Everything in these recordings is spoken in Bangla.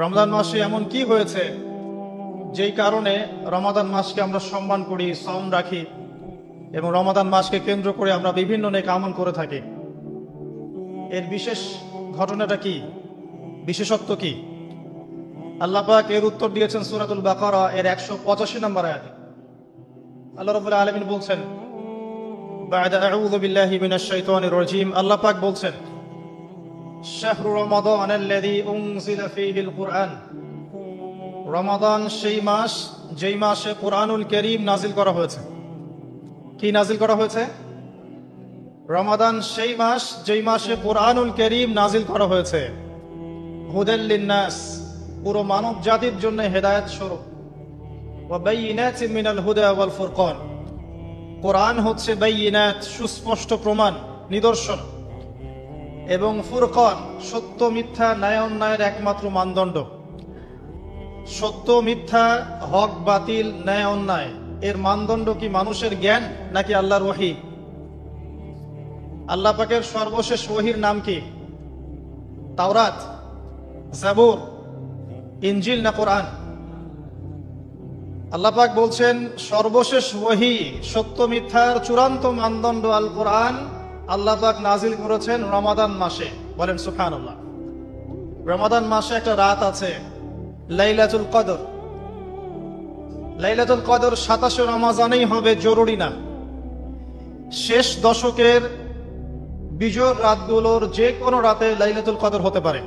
রমজান মাসে এমন কি হয়েছে যেই কারণে রমাদান মাসকে আমরা সম্মান করি, সওম রাখি এবং রমাদান মাসকে কেন্দ্র করে আমরা বিভিন্ন নেক আমল করে থাকি? এর বিশেষ ঘটনাটা কি, বিশেষত্ব কি? আল্লাহ পাক এর উত্তর দিয়েছেন সূরাতুল বাকারা এর 185 নম্বর আয়াতে। আল্লাহ রাব্বুল আলামিন বলছেন, বা'দা আউযু বিল্লাহি মিনাশ শাইতানির রাজীম, আল্লাহ পাক বলছেন, শাহরু রমাদান আল্লাযী উনজিলা ফীহিল কুরআন, রমাদান সেই মাস যেই মাসে কুরআনুল কারীম নাজিল করা হয়েছে। কি নাজিল করা হয়েছে? রমাদান সেই মাস যেই মাসে কুরআনুল কারীম নাজিল করা হয়েছে। হুদাল লিন্নাস, পুরো মানব জাতির জন্য হেদায়েত স্বরূপ। ওয়া বাইয়িনাতিন মিনাল হুদা ওয়াল ফুরকান, কোরআন হচ্ছে বাইয়িনাত, সুস্পষ্ট প্রমাণ, নিদর্শন, এবং ফুরকান, সত্য মিথ্যা, ন্যায় অন্যায়ের একমাত্র মানদণ্ড। সত্য মিথ্যা, হক বাতিল, ন্যায় অন্যায় এর মানদণ্ড কি মানুষের জ্ঞান নাকি আল্লাহর ওহী? আল্লাহ পাকের সর্বশেষ ওহীর নাম কি? তাওরাত, জাবুর, ইনজিল না কোরআন? আল্লাহ পাক বলছেন সর্বশেষ ওহী, সত্য মিথ্যার চূড়ান্ত মানদণ্ড আল কোরআন আল্লাহ পাক নাজিল করেছেন রমাদান মাসে। বলেন সুবহানাল্লাহ। রমাদান মাসে একটা রাত আছে, লাইলাতুল কদর। লাইলাতুল কদর 27 রমজানেই হবে জরুরি না। শেষ দশকের বিজোড় রাতগুলোর যে কোনো রাতে লাইলাতুল কদর হতে পারে।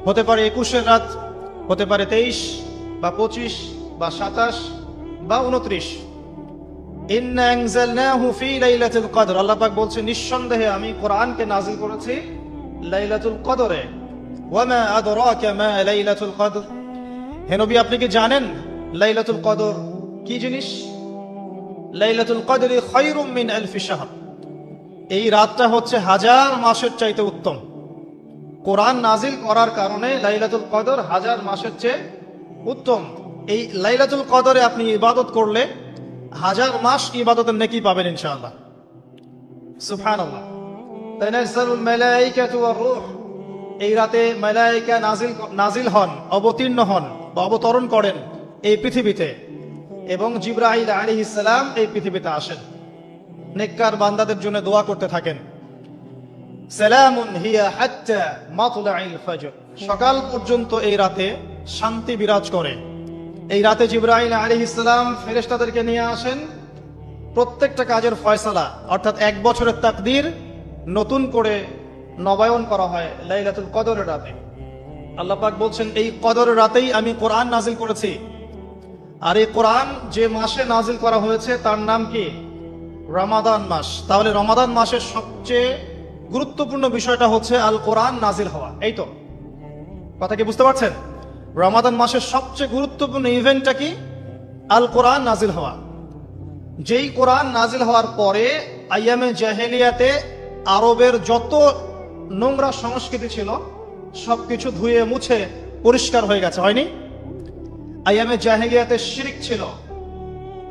হতে পারে 21-এর রাত, হতে পারে 23 বা 25 বা 27 বা 29। ইন্না আনজালনাহু ফি লাইলাতুল কদর, আল্লাহ পাক বলছেন নিঃসন্দেহে আমি কোরআনকে নাজিল করেছি লাইলাতুল কদরে। ওয়া মা আদরাকা মা লাইলাতুল কদর, হে নবী আপনি কি জানেন লাইলাতুল কদর কি জিনিস? লাইলাতুল কদরি খায়রুম মিন আলফি শাহর, এই রাতটা হচ্ছে হাজার মাসের চাইতে উত্তম। কোরআন নাজিল করার কারণে লাইলাতুল কদর হাজার মাসের চেয়ে উত্তম। এই লাইলাতুল কদরে আপনি ইবাদত করলে হাজার মাস ইবাদতের নেকি পাবেন ইনশাআল্লাহ। সুবহানাল্লাহ। তানাজ্জালুল মালায়েকাতু ওয়ার রূহ, এই রাতে মালায়েকা নাজিল হন, অবতীর্ণ হন বা অবতরণ করেন এই পৃথিবীতে, এবং জিবরাইল আলাইহিস সালাম এই পৃথিবীতে আসেন, নেককার বান্দাদের জন্য দোয়া করতে থাকেন। সালামুন হিয়া হাত্তা মাতলাইল ফজর, সকাল পর্যন্ত এই রাতে শান্তি বিরাজ করে। এই রাতে জিবরাইল আলাইহিস সালাম ফেরেশতাদেরকে নিয়ে আসেন, প্রত্যেকটা কাজের ফয়সালা অর্থাৎ এক বছরের তাকদীর নতুন করে নবায়ন করা হয় লাইলাতুল কদরের রাতে। আল্লাহ পাক বলছেন এই কদরের রাতেই আমি কোরআন নাজিল করেছি। আর এই কোরআন যে মাসে নাজিল করা হয়েছে তার নাম কি? রমাদান মাস। তাহলে রমাদান মাসের সবচেয়ে গুরুত্বপূর্ণ বিষয়টা হচ্ছে আল কোরআন নাজিল হওয়া। এই তো কথা কি বুঝতে পারছেন? রমাদান মাসের সবচেয়ে গুরুত্বপূর্ণ ইভেন্টটা কি? আল কোরআন নাজিল হওয়া। যেই কোরআন নাজিল হওয়ার পরে আইয়ামে জাহেলিয়াতে আরবের যত নোংরা সংস্কৃতি ছিল সবকিছু ধুয়ে মুছে পরিষ্কার হয়ে গেছে, হয়নি? আইয়ামে জাহেলিয়াতে শিরক ছিল,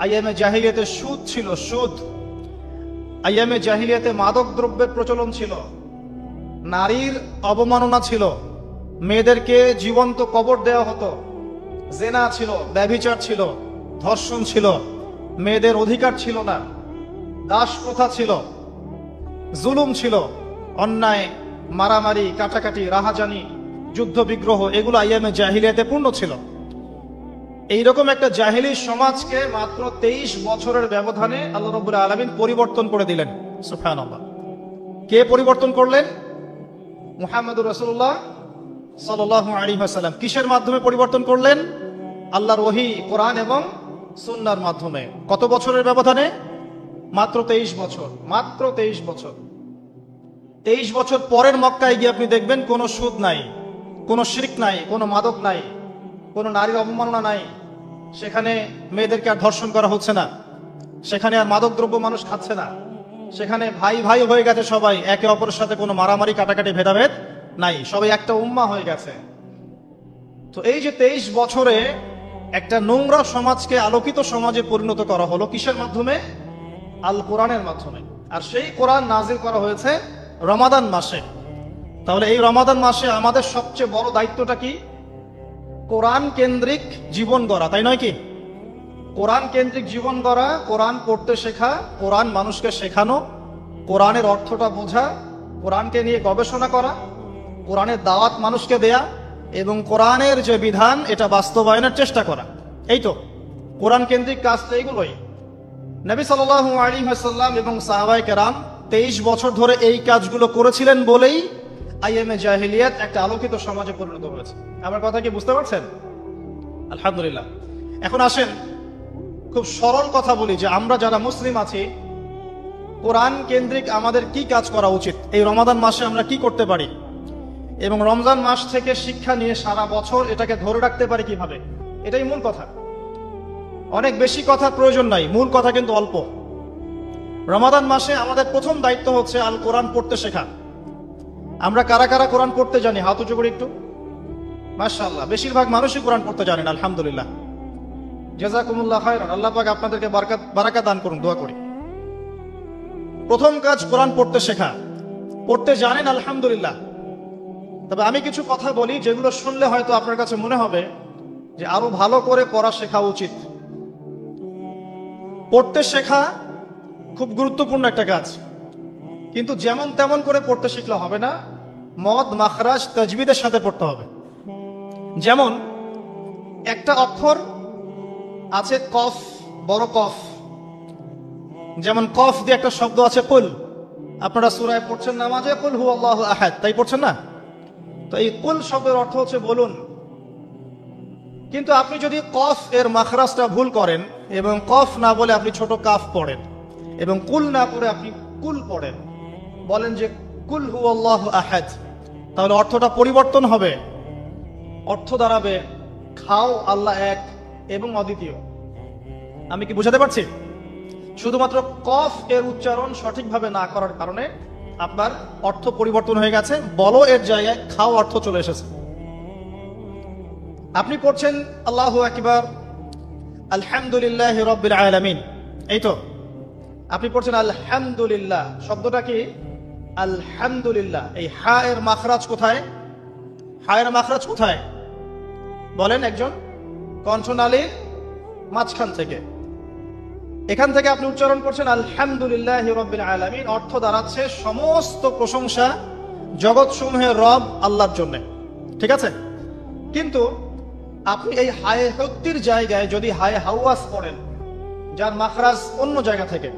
আইয়ামে জাহেলিয়াতে সুদ ছিল, সুদ। আইয়ামে জাহেলিয়াতে মাদক দ্রব্যের প্রচলন ছিল, নারীর অবমাননা ছিল, মেয়েদেরকে জীবন্ত কবর দেওয়া হতো, জেনা ছিল, ব্যভিচার ছিল, ধর্ষণ ছিল, মেয়েদের অধিকার ছিল না, দাস প্রথা ছিল, জুলুম ছিল, অন্যায়, মারামারি, কাটাকাটি, রাহাজানি, যুদ্ধ বিগ্রহ, এগুলো আইয়ামে জাহিলিয়াতে পূর্ণ ছিল। এইরকম একটা জাহিলি সমাজকে মাত্র 23 বছরের ব্যবধানে আল্লাহ রাব্বুল আলামিন পরিবর্তন করে দিলেন। সুবহানাল্লাহ। কে পরিবর্তন করলেন? মুহাম্মদুর রাসূলুল্লাহ সাল্লাল্লাহু আলাইহি ওয়াসাল্লাম। কিসের মাধ্যমে পরিবর্তন করলেন? আল্লাহর ওহী, কোরআন এবং সুন্নাহর মাধ্যমে। কত বছরের ব্যবধানে? মাত্র 23 বছর। মাত্র 23 বছর। 23 বছর পরের মক্কায় গিয়ে আপনি দেখবেন কোনো সুদ নাই, কোনো শিরক নাই, কোনো মাদক নাই, কোনো নারীর অবমাননা নাই। সেখানে মেয়েদেরকে আর ধর্ষণ করা হচ্ছে না, সেখানে আর মাদক দ্রব্য মানুষ খাচ্ছে না, সেখানে ভাই ভাই হয়ে গেছে সবাই, একে অপরের সাথে কোনো মারামারি কাটাকাটি ভেদাভেদ নাই, সবাই একটা উম্মাহ হয়ে গেছে। তো এই যে 23 বছরে একটা নোংরা সমাজকে আলোকিত সমাজে পরিণত করা হলো কিসের মাধ্যমে? আল কোরআনের মাধ্যমে। আর সেই কোরআন নাজিল করা হয়েছে রমাদান মাসে। তাহলে এই রমাদান মাসে আমাদের সবচেয়ে বড় দায়িত্বটা কি? কোরআন কেন্দ্রিক জীবন গড়া, তাই নয় কি? কোরআন কেন্দ্রিক জীবন গড়া, কোরআন পড়তে শেখা, কোরআন মানুষকে শেখানো, কোরআনের অর্থটা বোঝা, কোরআনকে নিয়ে গবেষণা করা, কোরআনের দাওয়াত মানুষকে দেয়া এবং কোরআনের যে বিধান এটা বাস্তবায়নের চেষ্টা করা, এই তো কোরআন কেন্দ্রিক কাজ। তো এইগুলোই নবী সাল্লাল্লাহু আলাইহি ওয়াসাল্লাম এবং সাহাবায়ে কেরাম 23 বছর ধরে এই কাজগুলো করেছিলেন বলেই আইএমএ জাহিলিয়াত একটা আলোকিত সমাজে পরিণত হয়েছে। আমার কথা কি বুঝতে পারছেন? আলহামদুলিল্লাহ। এখন আসেন খুব সরল কথা বলি যে আমরা যারা মুসলিম আছি, কোরআন কেন্দ্রিক আমাদের কি কাজ করা উচিত, এই রমাদান মাসে আমরা কি করতে পারি, এবং রমজান মাস থেকে শিক্ষা নিয়ে সারা বছর এটাকে ধরে রাখতে পারি কিভাবে, এটাই মূল কথা। অনেক বেশি কথার প্রয়োজন নাই, মূল কথা কিন্তু অল্প। রমাদান মাসে আমাদের প্রথম দায়িত্ব হচ্ছে আল কোরআন পড়তে শেখা। আমরা কারা কারা কোরআন পড়তে জানি হাত উঁচু করে একটু। মাশাআল্লাহ, বেশিরভাগ মানুষই কোরআন পড়তে জানেন, আলহামদুলিল্লাহ। জাযাকুমুল্লাহ খায়রান, আল্লাহ পাক আপনাদেরকে বারাকাত দান করুন, দোয়া করি। প্রথম কাজ কোরআন পড়তে শেখা। পড়তে জানেন, আলহামদুলিল্লাহ। তবে আমি কিছু কথা বলি যেগুলো শুনলে হয়তো আপনার কাছে মনে হবে যে আরো ভালো করে পড়া শেখা উচিত। পড়তে শেখা খুব গুরুত্বপূর্ণ একটা কাজ, কিন্তু যেমন তেমন করে পড়তে শিখলে হবে না, মদ মাখরাজ তাজবিদের সাথে পড়তে হবে। যেমন একটা অক্ষর আছে কফ, বড় কফ, যেমন কফ দিয়ে একটা শব্দ আছে কুল। আপনারা সূরায় পড়ছেন নামাজে কুল হুয়াল্লাহু আহাদ, তাই পড়ছেন না? তো এই কুল শব্দের অর্থ হচ্ছে বলুন। কিন্তু আপনি যদি কফ এর মাখরাজটা ভুল করেন এবং কফ না বলে আপনি ছোট কাফ পড়েন এবং কুল না পড়ে আপনি কুল পড়েন, বলেন যে কুল হুয়াল্লাহু আহাদ, তাহলে অর্থটা পরিবর্তন হবে। অর্থ দাঁড়াবে খাও আল্লাহ এক এবং অদ্বিতীয়। আমি কি বুঝাতে পারছি? শুধুমাত্র কফ এর উচ্চারণ সঠিকভাবে না করার কারণে আপনার অর্থ পরিবর্তন হয়ে গেছে, বলো এর জায়গায় খাও অর্থ চলে এসেছে। আপনি পড়ছেন আল্লাহু আকবার, আলহামদুলিল্লাহি রাব্বিল আলামিন, এই তো আপনি পড়ছেন আলহামদুলিল্লাহ। শব্দটা কি? আলহামদুলিল্লাহ। এই হা এর মাখরাজ কোথায়? হা এর মাখরাজ কোথায় বলেন একজন? কণ্ঠনালীর মাঝখান থেকে। এখান থেকে আপনি উচ্চারণ করছেন আলহামদুলিল্লাহি রাব্বিল আলামিন। অর্থ দাঁড়াচ্ছে সমস্ত প্রশংসা জগৎ সমূহের রব আল্লাহর জন্য, ঠিক আছে? কিন্তু আপনি এই হায়ে হত্তির জায়গায় যদি হায়ে হাওয়াস পড়েন, যার মাখরাজ অন্য জায়গা থেকে,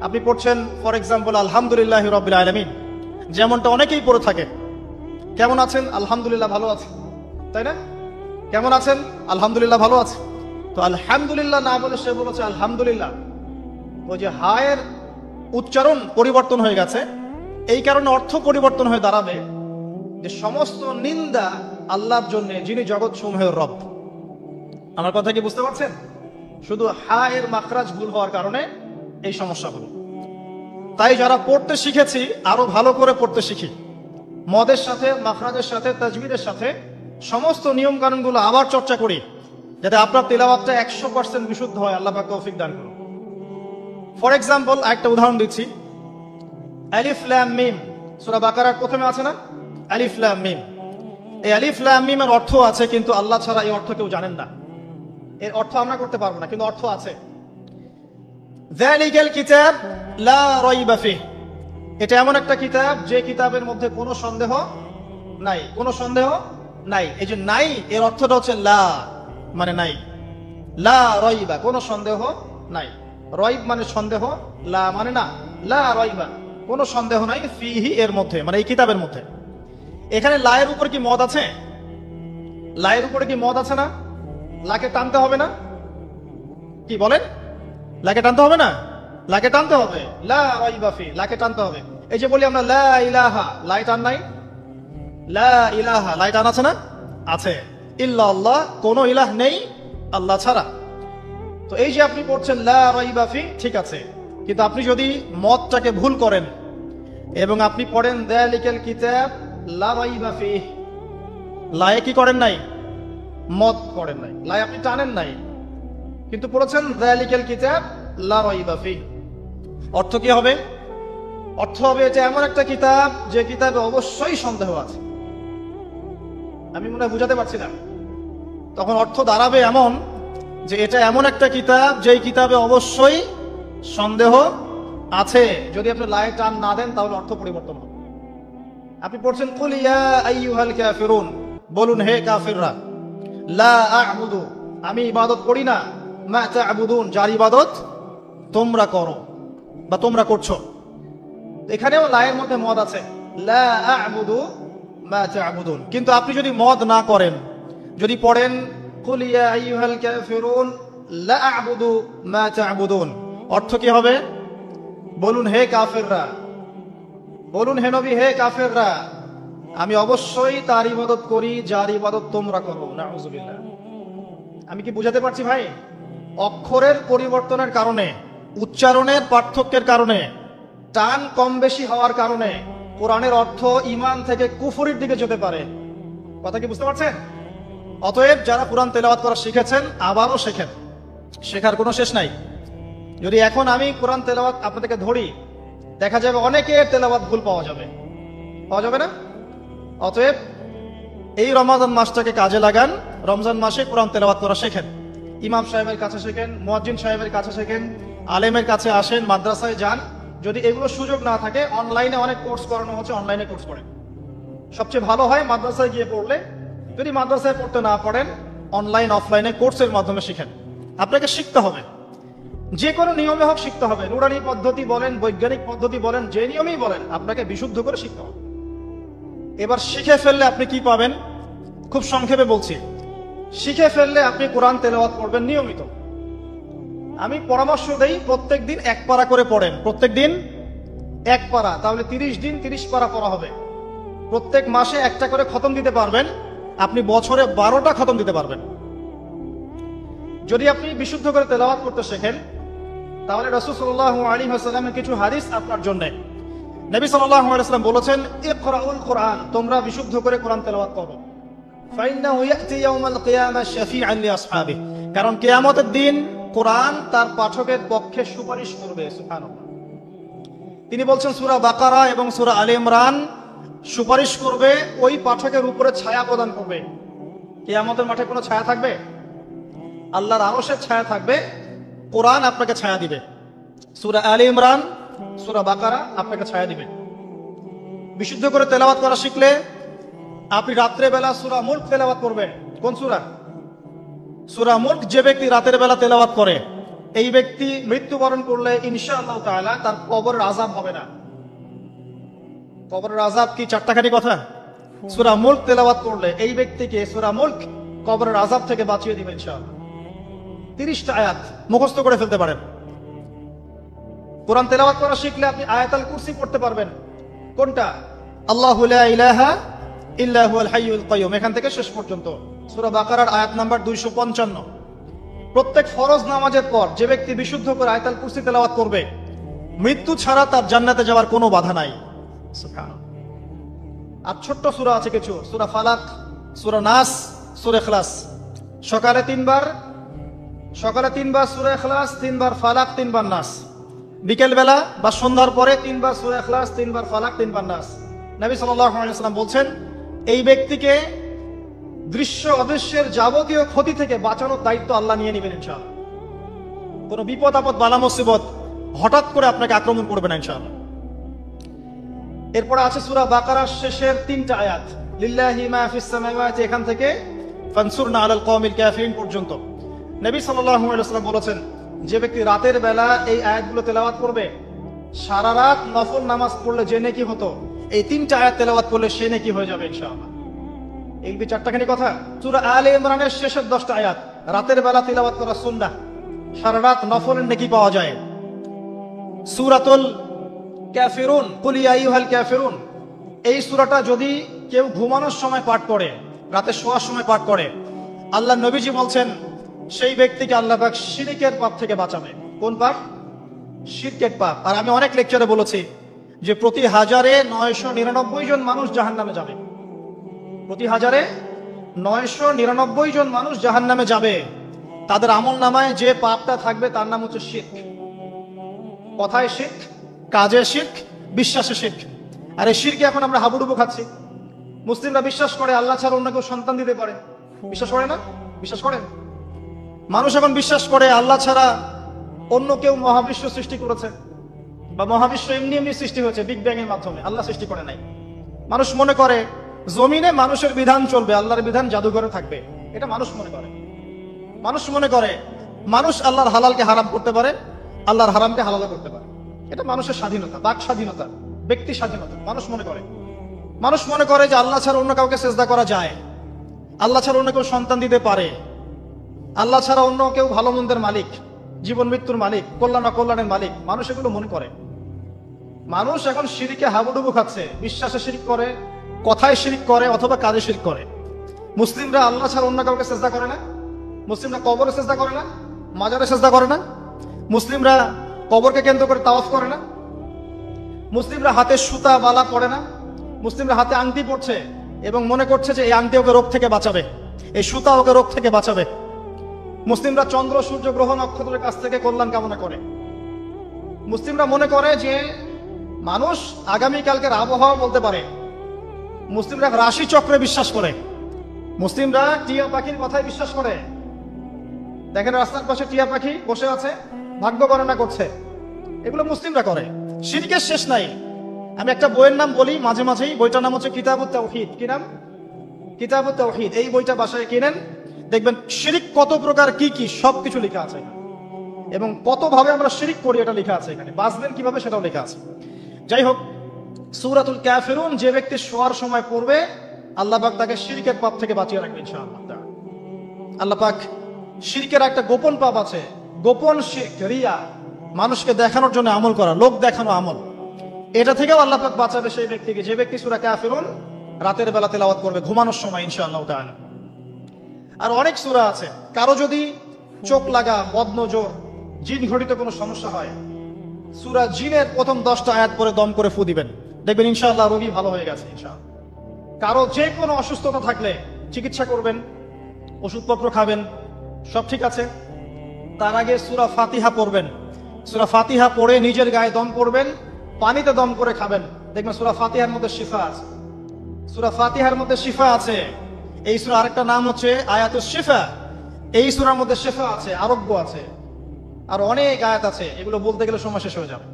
আপনি পড়ছেন ফর এক্সাম্পল আলহামদুলিল্লাহি রাব্বিল আলামিন, যেমনটা অনেকেই পড়ে থাকে। কেমন আছেন? আলহামদুলিল্লাহ ভালো আছে, তাই না? কেমন আছেন? আলহামদুলিল্লাহ ভালো আছে। তো আলহামদুলিল্লাহ না বলে সে বলেছে আলহামদুলিল্লাহ। ওই যে হায়ের উচ্চারণ পরিবর্তন হয়ে গেছে, এই কারণে অর্থ পরিবর্তন হয়ে দাঁড়াবে যে সমস্ত নিন্দা আল্লাহর জন্য, যিনি জগৎ সমূহের রব। আমার কথা কি বুঝতে পারছেন? শুধু হায়ের মাখরাজ ভুল হওয়ার কারণে এই সমস্যা হলো। তাই যারা পড়তে শিখেছি আরো ভালো করে পড়তে শিখি, মদের সাথে, মাখরাজের সাথে, তাজবিদের সাথে সমস্ত নিয়ম কানুনগুলো আবার চর্চা করি, যাতে আপনার তেলাওয়াতটা 100% বিশুদ্ধ হয়। আল্লাহ পাক তৌফিক দান করুন। ফর এক্সাম্পল একটা উদাহরণ দিচ্ছি, আলিফ লাম মিম, সূরা বাকারার প্রথমে আছে না আলিফ লাম মিম? এই আলিফ লাম মিমের অর্থ আছে, কিন্তু আল্লাহ ছাড়া এই অর্থ কেউ জানেন না। এর অর্থ আমরা করতে পারবো না, কিন্তু অর্থ আছে। যালিকাল কিতাব লা রাইবা ফিহ, এটা এমন একটা কিতাব যে কিতাবের মধ্যে কোনো সন্দেহ নাই, কোনো সন্দেহ নাই। এই যে নাই এর অর্থটা হচ্ছে লা মানে নাই, লা রাইবা কোনো সন্দেহ নাই। রাইব মানে সন্দেহ, লা মানে না, লা রাইবা কোনো সন্দেহ নাই, ফিহি এর মধ্যে মানে এই কিতাবের মধ্যে। এখানে লায়ের উপর কি মদ আছে? লায়ের উপরে কি মদ আছে না? লাকে টানতে হবে না? কি বলেন? লাকে টানতে হবে না? লাকে টানতে হবে, লা রাইবা ফি, লাকে টানতে হবে। এই যে বলি আমরা লা ইলাহা, লাই টান নাই? লা ইলাহা, লাই টান আছে না? আছে। ইল্লাল্লাহ, কোনো ইলাহ নেই আল্লাহ ছাড়া। তো এই যে আপনি পড়ছেন লা রাইবা ফি, ঠিক আছে, কিন্তু আপনি যদি মদটাকে ভুল করেন এবং আপনি পড়েন যালিকাল কিতাব লা রাইবা ফি, লায়ে কি করেন নাই? মদ করেন নাই, লাই আপনি টানেন নাই, কিন্তু পড়েছেন যালিকাল কিতাব লা রাইবা ফি। অর্থ কি হবে? অর্থ হবে এটা এমন একটা কিতাব যে কিতাবে অবশ্যই সন্দেহ আছে। আমি মনে হয় বুঝাতে পারছি না। তখন অর্থ দাঁড়াবে এমন যে এটা এমন একটা কিতাব যেই কিতাবে অবশ্যই সন্দেহ আছে। যদি আপনি লাই টান না দেন তাহলে অর্থ পরিবর্তন হবে। আপনি পড়ছেন কুল ইয়া আইয়ুহাল কাফিরুন, বলুন হে কাফিররা, লা আ'বুদু, আমি ইবাদত করি না, মা তা'বুদুন, যার ইবাদত তোমরা করো বা তোমরা করছো। এখানেও লায়ের মধ্যে মদ আছে, লা আ'বুদু মা তা'বুদুন। কিন্তু আপনি যদি মদ না করেন, যদি পড়েন কুল ইয়া আইয়ুহাল কাফিরুন লা আ'বুদু মা তা'বুদুন, অর্থ কি হবে? বলুন হে কাফেররা, বলুন হে নবী, হে কাফেররা, আমি অবশ্যই তার ইবাদত করি যার ইবাদত তোমরা করো। নাউযুবিল্লাহ। আমি কি বুঝাতে পারছি ভাই? অক্ষরের পরিবর্তনের কারণে, উচ্চারণের পার্থক্যের কারণে, টান কম বেশি হওয়ার কারণে কোরআনের অর্থ ঈমান থেকে কুফরির দিকে যেতে পারে। কথা কি বুঝতে পারছেন? অতএব যারা কোরআন তেলাওয়াত করা শিখেছেন আবারও শেখেন, শেখার কোনো শেষ নাই। যদি এখন আমি কোরআন তেলাওয়াত আপনাদেরকে ধরি, দেখা যাবে অনেকের তেলাওয়াত ভুল পাওয়া যাবে, পাওয়া যাবে না? অতএব এই রমাদান মাসটাকে কাজে লাগান, রমজান মাসে কোরআন তেলাওয়াত করা শেখেন। ইমাম সাহেবের কাছে শেখেন, মুয়াজ্জিন সাহেবের কাছে শেখেন, আলেমের কাছে আসেন, মাদ্রাসায় যান। যদি এগুলো সুযোগ না থাকে, অনলাইনে অনেক কোর্স করানো হচ্ছে, অনলাইনে কোর্স করেন। সবচেয়ে ভালো হয় মাদ্রাসায় গিয়ে পড়লে। যদি মাদ্রাসায় পড়তে না পারেন, অনলাইন অফলাইনে কোর্সের মাধ্যমে শিখেন। আপনাকে শিখতে হবে, যে কোনো নিয়মে হোক শিখতে হবে। নুরানি পদ্ধতি বলেন, বৈজ্ঞানিক পদ্ধতি বলেন, যে নিয়মেই বলেন, আপনাকে বিশুদ্ধ করে শিখতে হবে। এবার শিখে ফেললে আপনি কি পাবেন? খুব সংক্ষেপে বলছি। শিখে ফেললে আপনি কোরআন তেলাওয়াত করবেন নিয়মিত। আমি পরামর্শ দেই, প্রত্যেক দিন এক পারা করে পড়েন। প্রত্যেক দিন এক পারা, তাহলে 30 দিন 30 পারা পড়া হবে। প্রত্যেক মাসে একটা করে খতম দিতে পারবেন, আপনি বছরে 12টা খতম দিতে পারবেন। যদি আপনি বিশুদ্ধ করে তেলাওয়াত করতে শেখেন, তাহলে রাসূল সাল্লাল্লাহু আলাইহি ওয়াসাল্লামের কিছু হাদিস আপনার জন্য। নবী সাল্লাল্লাহু আলাইহি ওয়াসাল্লাম বলেছেন, ইকরাউল কোরআন, তোমরা বিশুদ্ধ করে কোরআন তেলাওয়াত করো। ফাইন্নাহু ইয়াতি ইয়াউমাল কিয়ামাহ শাফিআন লিআসহাবিহি, কারণ কিয়ামতের দিন কোরআন তার পাঠকের পক্ষে সুপারিশ করবে। সুবহানাল্লাহ। তিনি বলছেন সূরা বাকারা এবং সূরা আলে ইমরান সুপারিশ করবে, ওই পাঠকের উপরে ছায়া প্রদান করবে। কিয়ামতের মাঠে কোনো ছায়া থাকবে? আল্লাহর আরশের ছায়া থাকবে, কোরআন আপনাকে ছায়া দিবে। সূরা আলে ইমরান, সূরা বাকারা আপনাকে ছায়া দিবে। বিশুদ্ধ করে তেলাওয়াত করা শিখলে আপনি রাত্রে বেলা সূরা মুলক তেলাওয়াত করবেন। কোন সূরা? সূরা মুলক। যে ব্যক্তি রাতের বেলা তেলাওয়াত করে, এই ব্যক্তি মৃত্যুবরণ করলে ইনশাআল্লাহ তাআলা তার কবরের আযাব হবে না। কবরের আযাব কি চারটাখানি কথা? সূরা মুলক তেলাওয়াত করলে এই ব্যক্তিকে সূরা মুলক কবরের আযাব থেকে বাঁচিয়ে দিবে ইনশাআল্লাহ। 30টা আয়াত মুখস্থ করে ফেলতে পারেন। কোরআন তেলাওয়াত করা শিখলে আপনি আয়াতুল কুরসি পড়তে পারবেন। কোনটা? আল্লাহু লা ইলাহা ইল্লা হুয়াল হাইয়ুল কাইয়ুম, এখান থেকে শেষ পর্যন্ত। সূরা বাকারার আয়াত নাম্বার 255। প্রত্যেক ফরজ নামাজের পর যে ব্যক্তি বিশুদ্ধ করে আয়াতুল কুরসি তেলাওয়াত করবে, মৃত্যু ছাড়া তার জান্নাতে যাওয়ার কোনো বাধা নাই। সুবহানাল্লাহ। আর ছোট্ট সূরা আছে কিছু, সূরা ফালাক, সূরা নাস, সূরা ইখলাস। সকালে 3 বার সূরা ইখলাস, 3 বার ফালাক, 3 বার নাস। বিকেল বেলা বা সন্ধ্যার পরে 3 বার সূরা ইখলাস, 3 বার ফালাক, 3 বার নাস। নবী সাল্লাল্লাহু আলাইহি ওয়াসাল্লাম বলছেন, এই ব্যক্তিকে দৃশ্য অদৃশ্যের যাবতীয় ক্ষতি থেকে বাঁচানোর দায়িত্ব আল্লাহ নিয়ে নেবেন ইনশাআল্লাহ। কোনো বিপদ আপদ বালা মুসিবত হঠাৎ করে আপনাকে আক্রমণ করবে না ইনশাআল্লাহ। এরপর আছে সূরা বাকারার শেষের 3টা আয়াত, লিল্লাহি মা ফিস সামাওয়াতি, এখান থেকে ফানসুরনা আলাল কওমিল কাফিরিন পর্যন্ত। নবী সাল্লাল্লাহু আলাইহি ওয়াসাল্লাম বলেছেন, যে ব্যক্তি রাতের বেলা এই আয়াতগুলো তেলাওয়াত করবে, সারা রাত নফল নামাজ পড়লে যে নেকি হতো, এই 3টা আয়াত তেলাওয়াত করলে সে নেকি হয়ে যাবে ইনশাআল্লাহ। এই যে চারটাখানি কথা। সূরা আলে ইমরানের শেষের 10টা আয়াত রাতের বেলা তেলাওয়াত করা সুন্নাহ, সারা রাত নফলের নেকি পাওয়া যায়। সূরাতুল কাফিরুন, কুল ইয়া আইয়ুহাল কাফিরুন, এই সূরাটা যদি কেউ ঘুমানোর সময় পাঠ করে, রাতে শোয়ার সময় পাঠ করে, আল্লাহ নবীজি বলছেন সেই ব্যক্তিকে আল্লাহ পাক শিরকের পাপ থেকে বাঁচাবে। কোন পাপ? শিরকের পাপ। আর আমি অনেক লেকচারে বলেছি যে প্রতি 1000-এ 999 জন মানুষ জাহান্নামে যাবে। প্রতি 1000-এ 999 জন মানুষ জাহান্নামে যাবে। তাদের আমল নামায় যে পাপটা থাকবে তার নাম হচ্ছে শিরক। কথায় শিরক, কাজে শিরক, বিশ্বাসে শিরক। আর এই শিরকে এখন আমরা হাবুডুবু খাচ্ছি। মুসলিমরা বিশ্বাস করে আল্লাহ ছাড়া অন্য কেউ সন্তান দিতে পারে, বিশ্বাস করে না? বিশ্বাস করেন? মানুষ এখন বিশ্বাস করে আল্লাহ ছাড়া অন্য কেউ মহাবিশ্ব সৃষ্টি করেছে, বা মহাবিশ্ব এমনি এমনি সৃষ্টি হয়েছে বিগ ব্যাং এর মাধ্যমে, আল্লাহ সৃষ্টি করে নাই। মানুষ মনে করে জমিনে মানুষের বিধান চলবে, আল্লাহর বিধান জাদুঘরে থাকবে, এটা মানুষ মনে করে। মানুষ মনে করে মানুষ আল্লাহর হালালকে হারাম করতে পারে, আল্লাহর হারামকে হালাল করতে পারে। এটা মানুষের স্বাধীনতা, বাক স্বাধীনতা, ব্যক্তি স্বাধীনতা মানুষ মনে করে। মানুষ মনে করে যে আল্লাহ ছাড়া অন্য কাউকে সেজদা করা যায়, আল্লাহ ছাড়া অন্য কেউ সন্তান দিতে পারে, আল্লাহ ছাড়া অন্য কেউ ভালো মন্দের মালিক, জীবন মৃত্যুর মালিক, কল্যাণ অকল্যাণের মালিক। মানুষ এগুলো মনে করে। মানুষ এখন শিরকে হাবুডুবু খাচ্ছে, বিশ্বাসে শিরিক করে, কথায় শিরিক করে, অথবা কাজে শিরিক করে। মুসলিমরা আল্লাহ ছাড়া অন্য কাউকে সেজদা করে না, মুসলিমরা কবরে সেজদা করে না, মাজারে সেজদা করে না, মুসলিমরা কবরকে কেন্দ্র করে তাওয়াফ করে না, মুসলিমরা হাতে সুতা বালা পড়ে না, মুসলিমরা হাতে আংটি পড়ছে এবং মনে করছে যে এই আংটি ওকে রোগ থেকে বাঁচাবে, এই সুতা ওকে রোগ থেকে বাঁচাবে। মুসলিমরা চন্দ্র সূর্য গ্রহ নক্ষত্রের কাছ থেকে কল্যাণ কামনা করে। মুসলিমরা মনে করে যে মানুষ আগামীকালকের আবহাওয়া বলতে পারে। মুসলিমরা রাশি চক্রে বিশ্বাস করে। মুসলিমরা টিয়া পাখির কথায় বিশ্বাস করে। দেখেন রাস্তার পাশে টিয়া পাখি বসে আছে, ভাগ্য গণনা করছে। এগুলো মুসলিমরা করে। শিরকের শেষ নাই। আমি একটা বইয়ের নাম বলি মাঝে মাঝেই, বইটার নাম হচ্ছে কিতাবুত তাওহীদ। কি নাম? কিতাবুত তাওহীদ। এই বইটা বাসায় কিনেন, দেখবেন শিরিক কত প্রকার, কি কি সবকিছু লেখা আছে এবং কত ভাবে আমরা শিরিক করি এটা লেখা আছে এখানে, বাঁচবেন কিভাবে সেটাও লেখা আছে। যাই হোক, সূরাতুল কাফিরুন যে ব্যক্তি শোয়ার সময় পড়বে, আল্লাহ পাক তাকে শিরকের পাপ থেকে বাঁচিয়ে রাখবেন ইনশাআল্লাহ। আল্লাহ পাক শিরকের একটা গোপন পাপ আছে, গোপন শিরক, রিয়া, মানুষকে দেখানোর জন্য আমল করা, লোক দেখানো আমল, এটা থেকেও আল্লাহ পাক বাঁচাবে সেই ব্যক্তিকে, যে ব্যক্তি সূরা কাফিরুন রাতের বেলা তেলাওয়াত করবে ঘুমানোর সময় ইনশাআল্লাহ তাআলা। আর অনেক সূরা আছে। কারো যদি চোখ লাগা, বদনজর, জিন ঘটিত কোনো সমস্যা হয়, সূরা জিনের প্রথম 10টা আয়াত পরে দম করে ফু দিবেন, দেখবেন ইনশাআল্লাহ রোগী ভালো হয়ে গেছে ইনশাআল্লাহ। কারো যে কোনো অসুস্থতা থাকলে চিকিৎসা করবেন, ওষুধপত্র খাবেন, সব ঠিক আছে। তার আগে সূরা ফাতিহা পড়বেন। সূরা ফাতিহা পড়ে নিজের গায়ে দম করবেন, পানিতে দম করে খাবেন, দেখবেন সূরা ফাতিহার মধ্যে শিফা আছে। সূরা ফাতিহার মধ্যে শিফা আছে। এই সূরা আরেকটা নাম হচ্ছে আয়াতুশ শিফা। এই সূরার মধ্যে শিফা আছে, আরোগ্য আছে, আর অনেক আয়াত আছে, এগুলো বলতে গেলে সময় শেষ হয়ে যাবে।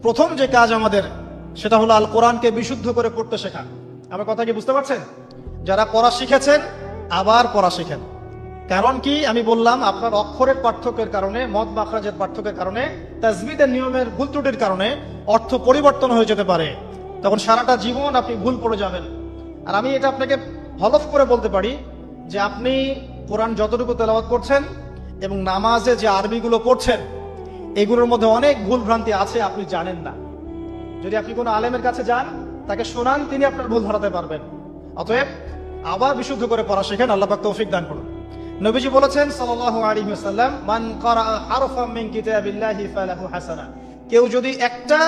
প্রথম যে কাজ আমাদের, সেটা হলো আল কোরআনকে বিশুদ্ধ করে পড়তে শেখা। আমার কথা কি বুঝতে পারছেন? যারা পড়া শিখেছেন আবার পড়া শিখেন। কারণ কি আমি বললাম, আপনার অক্ষরের পার্থক্যের কারণে, মদ মাখরাজের পার্থক্যের কারণে, তাজবিদের নিয়মের ভুল ত্রুটির কারণে অর্থ পরিবর্তন হয়ে যেতে পারে। তখন সারাটা জীবন আপনি ভুল পড়ে যাবেন। আর আমি এটা আপনাকে হলফ করে বলতে পারি যে আপনি কোরআন যতটুকু তেলাওয়াত করছেন এবং নামাজে যে আরবিগুলো পড়ছেন, এগুলোর মধ্যে অনেক ভুল ভ্রান্তি আছে, আপনি জানেন না। যদি আপনি কোনো আলেমের কাছে যান, তাকে শোনান, তিনি আপনার ভুল ধরাতে পারবেন। অতএব আবার বিশুদ্ধ করে পড়া শেখেন। আল্লাহ পাক তৌফিক দান করুন। নবীজি বলেছেন সাল্লাল্লাহু আলাইহি ওয়াসাল্লাম, মান ক্বারাআ হারফাম মিন কিতাবিল্লাহি ফালাহু হাসানা। কেউ যদি একটা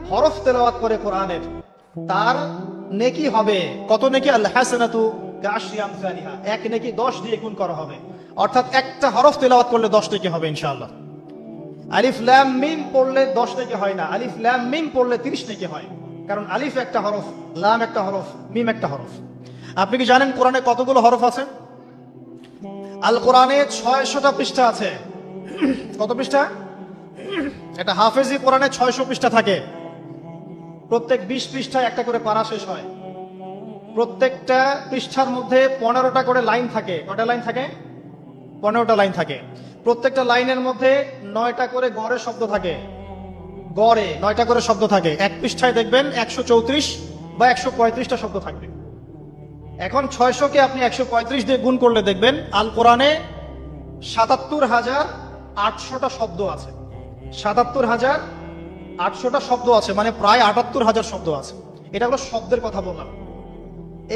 হরফ তেলাওয়াত করে কোরআনের, তার নেকি হবে কত নেকি? আল হাসানাতু কা'আশরি আমসালিহা, এক নেকি 10 দিয়ে গুণ করা হবে। অর্থাৎ একটা হরফ তেলাওয়াত করলে 10 নেকি হবে ইনশাআল্লাহ। আলিফ লাম মিম পড়লে 10 নেকি হয় না, আলিফ লাম মিম পড়লে 30 নেকি হয়। কারণ আলিফ একটা হরফ, লাম একটা হরফ, মিম একটা হরফ। আপনি কি জানেন কোরআনে কতগুলো হরফ আছে? আল কোরআনে 600টা পৃষ্ঠা আছে। কত পৃষ্ঠা? এটা হাফেজি কোরআনে 600 পৃষ্ঠা থাকে। প্রত্যেক 20 পৃষ্ঠায় একটা করে পারা শেষ হয়। প্রত্যেকটা পৃষ্ঠার মধ্যে 15টা করে লাইন থাকে। কয়টা লাইন থাকে? 15টা লাইন থাকে। প্রত্যেকটা লাইনের মধ্যে 9টা করে গড়ে শব্দ থাকে। গড়ে 9টা করে শব্দ থাকে। এক পৃষ্ঠায় দেখবেন 134 বা 135টা শব্দ থাকবে। এখন 600কে আপনি 135 দিয়ে গুণ করলে দেখবেন আল কোরআনে 77,800টা শব্দ আছে। 77,800টা শব্দ আছে, মানে প্রায় 78,000 শব্দ আছে। এটা হলো শব্দের কথা বললাম।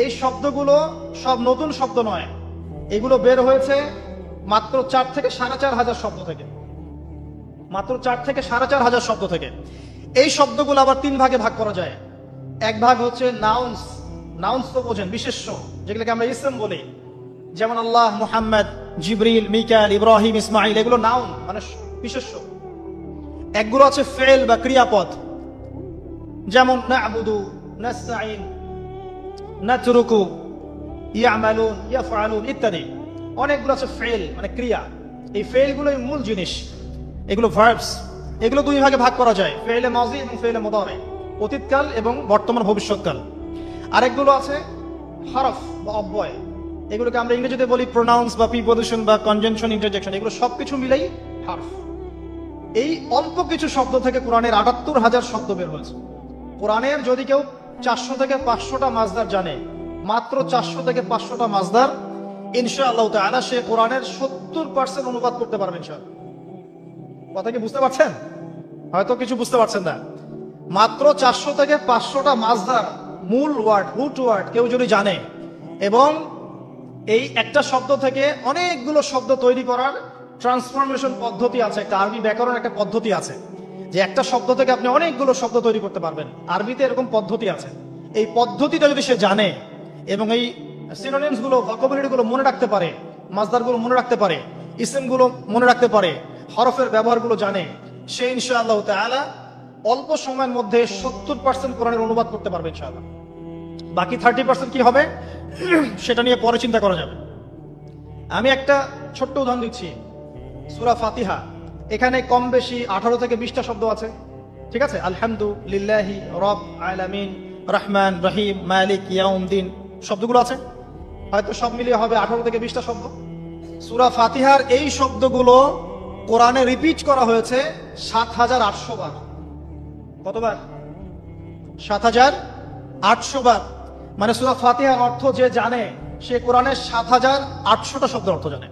এই শব্দগুলো সব নতুন শব্দ নয়, এগুলো বের হয়েছে মাত্র 4 থেকে 4,500 শব্দ থেকে। মাত্র 4 থেকে 4,500 শব্দ থেকে। এই শব্দগুলো আবার 3 ভাগে ভাগ করা যায়। এক ভাগ হচ্ছে নাউন্স। নাউন্স তো বোঝেন, বিশেষ্য, যেগুলোকে আমরা ইসম বলি। যেমন আল্লাহ, মুহাম্মদ, জিবরিল, মিকাইল, ইব্রাহিম, ইসমাইল, এগুলো নাউন মানে বিশেষ্য। একগুলো আছে ফেল বা ক্রিয়াপদ, যেমন না'বুদু, নাস্তাইন, নাতরুকু, ইয়ামালুন, ইয়াফআলুন ইত্যাদি। অনেকগুলো আছে ফেল, মানে ক্রিয়া। এই ফেলগুলোই মূল জিনিস, এগুলো ভার্বস। এগুলো দুই ভাগে ভাগ করা যায়, ফেলে মাজি এবং ফেলে মুদারি, অতীতকাল এবং বর্তমান ভবিষ্যৎকাল। আরেকগুলো আছে হরফ বা অব্যয়, এগুলোকে আমরা ইংরেজিতে বলি প্রোনাউন্স বা প্রিপজিশন বা কনজাংশন, ইন্টারজেকশন। এগুলো সবকিছু মিলেই হরফ। এই অল্প কিছু শব্দ থেকে কোরআনের ৭৮,০০০ শব্দ বের হয়েছে। কোরআনের যদি কেউ ৪০০ থেকে ৫০০টা মাজদার জানে, মাত্র ৪০০ থেকে ৫০০টা মাজদার, ইনশাআল্লাহ তাআলা সে কোরআনের ৭০% অনুবাদ করতে পারবে ইনশাআল্লাহ। কথা কি বুঝতে পারছেন? হয়তো কিছু বুঝতে পারছেন না। মাত্র ৪০০ থেকে ৫০০টা মাজদার, মূল ওয়ার্ড, রুট ওয়ার্ড কেউ যদি জানে, এবং এই একটা শব্দ থেকে অনেকগুলো শব্দ তৈরি করার ট্রান্সফরমেশন পদ্ধতি আছে, একটা আরবি ব্যাকরণ একটা পদ্ধতি আছে, যে একটা শব্দ থেকে আপনি অনেকগুলো শব্দ তৈরি করতে পারবেন। আরবিতে এরকম পদ্ধতি আছে। এই পদ্ধতিটা যদি সে জানে এবং এই সিনোনিমস গুলো, ভোকাবুলারি গুলো মনে রাখতে পারে, মাজদার গুলো মনে রাখতে পারে, ইসম গুলো মনে রাখতে পারে, হরফের ব্যবহারগুলো জানে, সে ইনশাআল্লাহ তাআলা অল্প সময়ের মধ্যে ৭০% কোরআনের অনুবাদ করতে পারবে ইনশাআল্লাহ। বাকি 30% কি হবে সেটা নিয়ে পরে চিন্তা করা যাবে। আমি একটা ছোট্ট উদাহরণ দিচ্ছি। সূরা ফাতিহা, এখানে কম বেশি 18 থেকে 20টা শব্দ আছে, ঠিক আছে? আলহামদুলিল্লাহি রব আলামিন, রহমান রহিম, মালিক ইয়াউমদ্দিন, শব্দগুলো আছে। হয়তো সব মিলিয়ে হবে 18 থেকে 20টা শব্দ। সূরা ফাতিহার এই শব্দগুলো কোরআনে রিপিট করা হয়েছে ৭৮০০ বার। কতবার? ৭৮০০ বার। মানে সূরা ফাতিহার অর্থ যে জানে, সে কোরআনের ৭৮০০টা শব্দের অর্থ জানে।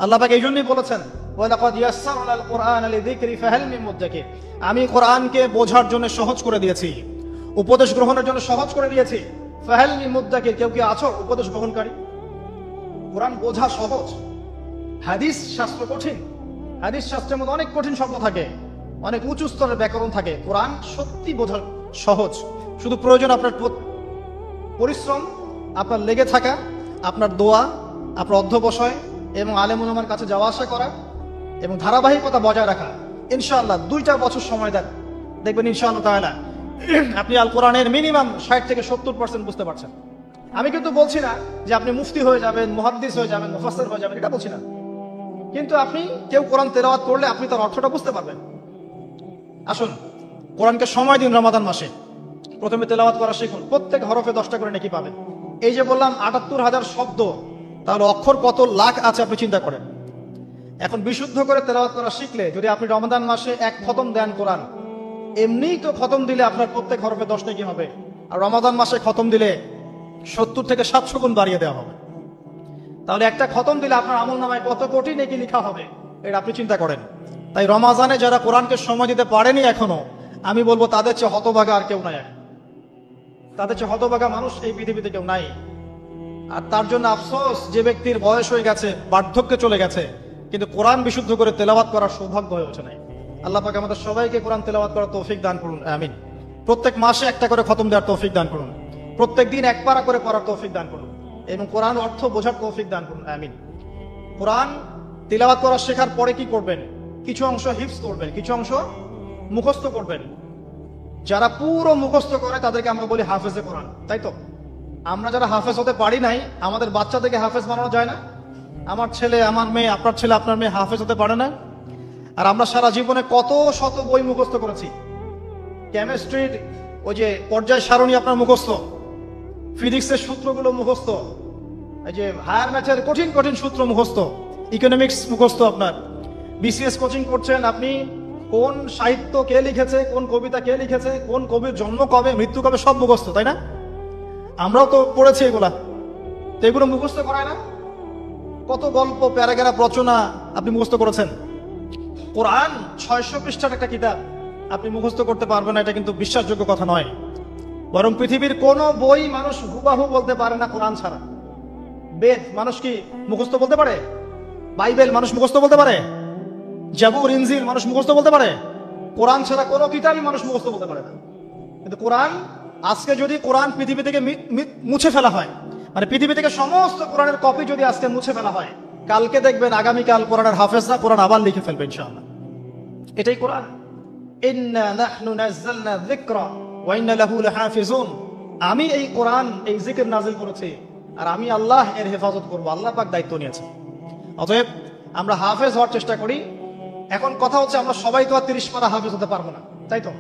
আল্লাহ পাক এই জন্যই বলেছেন, ওয়ালাকাদ ইয়াসসারনাল কুরআনা লিযিকরি ফাহাল মিন মুদ্দাকির। আমি কোরআনকে বোঝার জন্য সহজ করে দিয়েছি, উপদেশ গ্রহণের জন্য সহজ করে দিয়েছি। ফাহাল মিন মুদ্দাকির, কেউ কি আছো উপদেশ গ্রহণকারী? কোরআন বোঝা সহজ। হাদিস শাস্ত্র কঠিন, হাদিস শাস্ত্রের মধ্যে অনেক কঠিন শব্দ থাকে, অনেক উঁচু স্তরের ব্যাকরণ থাকে। কোরআন সত্যি বোঝা সহজ। শুধু প্রয়োজন আপনার পরিশ্রম, আপনার লেগে থাকা, আপনার দোয়া, আপনার অধ্যবসায় এবং আলেম উলামার কাছে যাওয়া আসা করা এবং ধারাবাহিকতা বজায় রাখা। ইনশাআল্লাহ 2টা বছর সময় দেন, দেখবেন ইনশাআল্লাহ তাআলা আপনি আল কোরআনের মিনিমাম 60 থেকে 70% বুঝতে পারছেন। আমি কিন্তু বলছি না যে আপনি মুফতি হয়ে যাবেন, মুহাদ্দিস হয়ে যাবেন, মুফাসসির হয়ে যাবেন, এটা বলছি না। কিন্তু আপনি কেউ কোরআন তেলাওয়াত করলে আপনি তার অর্থটা বুঝতে পারবেন। আসুন কোরআনকে সময় দিন। রমাদান মাসে প্রথমে তেলাওয়াত করা শিখুন। প্রত্যেক হরফে 10টা করে নেকি পাবেন। এই যে বললাম ৭৮,০০০ শব্দ, তাহলে অক্ষর কত লাখ আছে আপনি চিন্তা করেন। এখন বিশুদ্ধ করে তেলাওয়াত করা শিখলে যদি আপনি রমাদান মাসে এক খতম দেন কোরআন, এমনিই তো খতম দিলে আপনার প্রত্যেক হরফে 10 নেকি হবে, আর রমাদান মাসে খতম দিলে 70 থেকে 700 গুণ বাড়িয়ে দেওয়া হবে। তাহলে একটা খতম দিলে আপনার আমল নামায় কত কোটি নেকি লেখা হবে, এটা আপনি চিন্তা করেন। তাই রমাজানে যারা কোরআনকে সময় দিতে পারেনি এখনো, আমি বলবো তাদের চেয়ে হতভাগা আর কেউ নাই। তাদের চেয়ে হতভাগা মানুষ এই পৃথিবীতে কেউ নাই। আর তার জন্য আফসোস, যে ব্যক্তির বয়স হয়ে গেছে, বার্ধক্যে চলে গেছে, কিন্তু কোরআন বিশুদ্ধ করে তেলাওয়াত করার সৌভাগ্য হয়ে ওঠে নাই। আল্লাহ পাক আমাদের সবাইকে কোরআন তেলাওয়াত করার তৌফিক দান করুন, আমিন। প্রত্যেক মাসে একটা করে খতম দেওয়ার তৌফিক দান করুন, প্রত্যেক দিন এক পারা করে পড়ার তৌফিক দান করুন, এবং কোরআন অর্থ বোঝার তৌফিক দান করুন, আমিন। কোরআন তিলাওয়াত করা শেখার পরে কি করবেন? কিছু অংশ হিফজ করবেন, কিছু অংশ মুখস্থ করবেন। যারা পুরো মুখস্থ করে তাদেরকে আমরা বলি হাফেজে কোরআন, তাই তো? আমরা যারা হাফেজ হতে পারি নাই, আমাদের বাচ্চাদেরকে হাফেজ বানানো যায় না? আমার ছেলে, আমার মেয়ে, আপনার ছেলে, আপনার মেয়ে হাফেজ হতে পারে না? আর আমরা সারা জীবনে কত শত বই মুখস্থ করেছি। কেমিস্ট্রির ওই যে পর্যায় সারণী আপনার মুখস্থ, ফিজিক্সের সূত্রগুলো মুখস্থ, এই যে হায়ার ম্যাথের কঠিন কঠিন সূত্র মুখস্থ, ইকোনমিক্স মুখস্থ। আপনার বিসিএস কোচিং করছেন, আপনি কোন সাহিত্য কে লিখেছে, কোন কবিতা কে লিখেছে, কোন কবির জন্ম কবে, মৃত্যু কবে, সব মুখস্থ, তাই না? আমরাও তো পড়েছি এগুলা। তো এগুলো মুখস্থ করায় না? কত গল্প, প্যারাগ্রাফ, রচনা আপনি মুখস্থ করেছেন। কোরআন 600 পৃষ্ঠার একটা কিতাব, আপনি মুখস্থ করতে পারবেন না, এটা কিন্তু বিশ্বাসযোগ্য কথা নয়। বরং পৃথিবীর কোন বই মানুষ হুবাহু বলতে পারে না কোরআন ছাড়া। বেদ মানুষ কি মুখস্থ বলতে পারে? বাইবেল মানুষ মুখস্থ বলতে পারে? জাবুর, ইনজিল মানুষ মুখস্থ বলতে পারে? কোরআন ছাড়া কোনো কিতাবই মানুষ মুখস্থ বলতে পারে না। কিন্তু কোরআন, আজকে যদি কোরআন পৃথিবী থেকে মুছে ফেলা হয়, মানে পৃথিবী থেকে সমস্ত কোরআনের কপি যদি আজকে মুছে ফেলা হয়, কালকে দেখবেন আগামীকাল কোরআনের হাফেজরা কোরআন আবার লিখে ফেলবে ইনশাআল্লাহ। এটাই কোরআন। ইন্না নাহনু নাযালনা যিকরা ওয়া ইন্না লাহু লাহাফিজুন। আমি এই কোরআন, এই জিকির নাযিল করেছি, আর আমি আল্লাহ এর হেফাজত করব, আল্লাহ পাক দায়িত্ব নিয়েছে। অতএব আমরা হাফেজ হওয়ার চেষ্টা করি। এখন কথা হচ্ছে আমরা সবাই তো আর 30 পারা হাফেজ হতে পারবো না, তাই তো?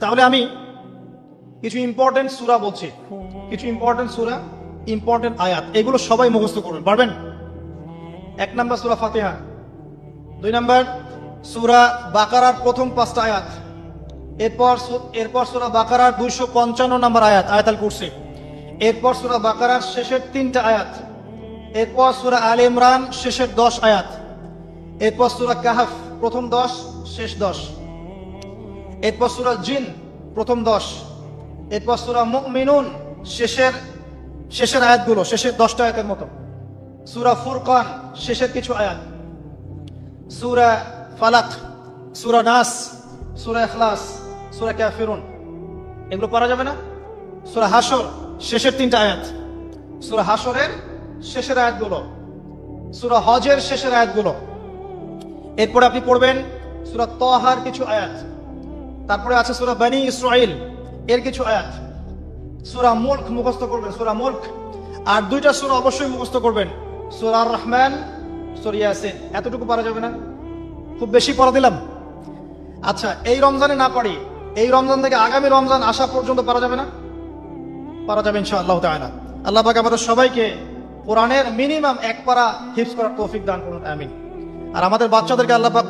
তাহলে আমি কিছু ইম্পর্টেন্ট সূরা বলছি, কিছু ইম্পর্টেন্ট সূরা, ইম্পর্টেন্ট আয়াত, এগুলো সবাই মুখস্থ করবেন, পারবেন? 1 নম্বর সূরা ফাতিহা, 2 নম্বর সূরা বাকারার প্রথম 5টা আয়াত, এরপর সূরা বাকারার 255 নম্বর আয়াত আয়াতুল কুরসি, এরপর সূরা বাকারার শেষের 3টা আয়াত, এরপর সূরা আলে ইমরান শেষের 10 আয়াত, এরপর সূরা কাহফ প্রথম 10 শেষ 10, এরপর সূরা জিন প্রথম 10, এরপর সূরা মুমিনুন শেষের আয়াতগুলো, শেষের 10টা আয়াতের মতো, সূরা ফুরকান শেষের কিছু আয়াত, সূরা ফালাক, সূরা নাস, সূরা ইখলাস, সূরা কাফিরুন, এগুলো পড়া যাবে না? সূরা হাশর শেষের 3টা আয়াত, সূরা হাশরের শেষের আয়াতগুলো, সূরা হজের শেষের আয়াতগুলো, এরপরে আপনি পড়বেন সূরা তাহার কিছু আয়াত, তারপরে আছে সূরা বনী ইসরাইল এর কিছু আয়াত, সূরা মুলক মুখস্থ করবেন, সূরা মুলক, আর 2টা সূরা অবশ্যই মুখস্থ করবেন, সূরা আর রহমান, সূরা ইয়াসিন। এতটুকু পারা যাবে না? খুব বেশি পড়া দিলাম? আচ্ছা, এই রমজানে না পারি, এই রমজান থেকে আগামী রমজান আসা পর্যন্ত পারা যাবে না? পারা যাবে ইনশাআল্লাহ তাআলা। আল্লাহ পাক আমাদের সবাইকে কোরআনের মিনিমাম 1 পারা হিফজ করার তৌফিক দান করুন, আমিন। আর আমাদের বাচ্চাদেরকে আল্লাহ পাক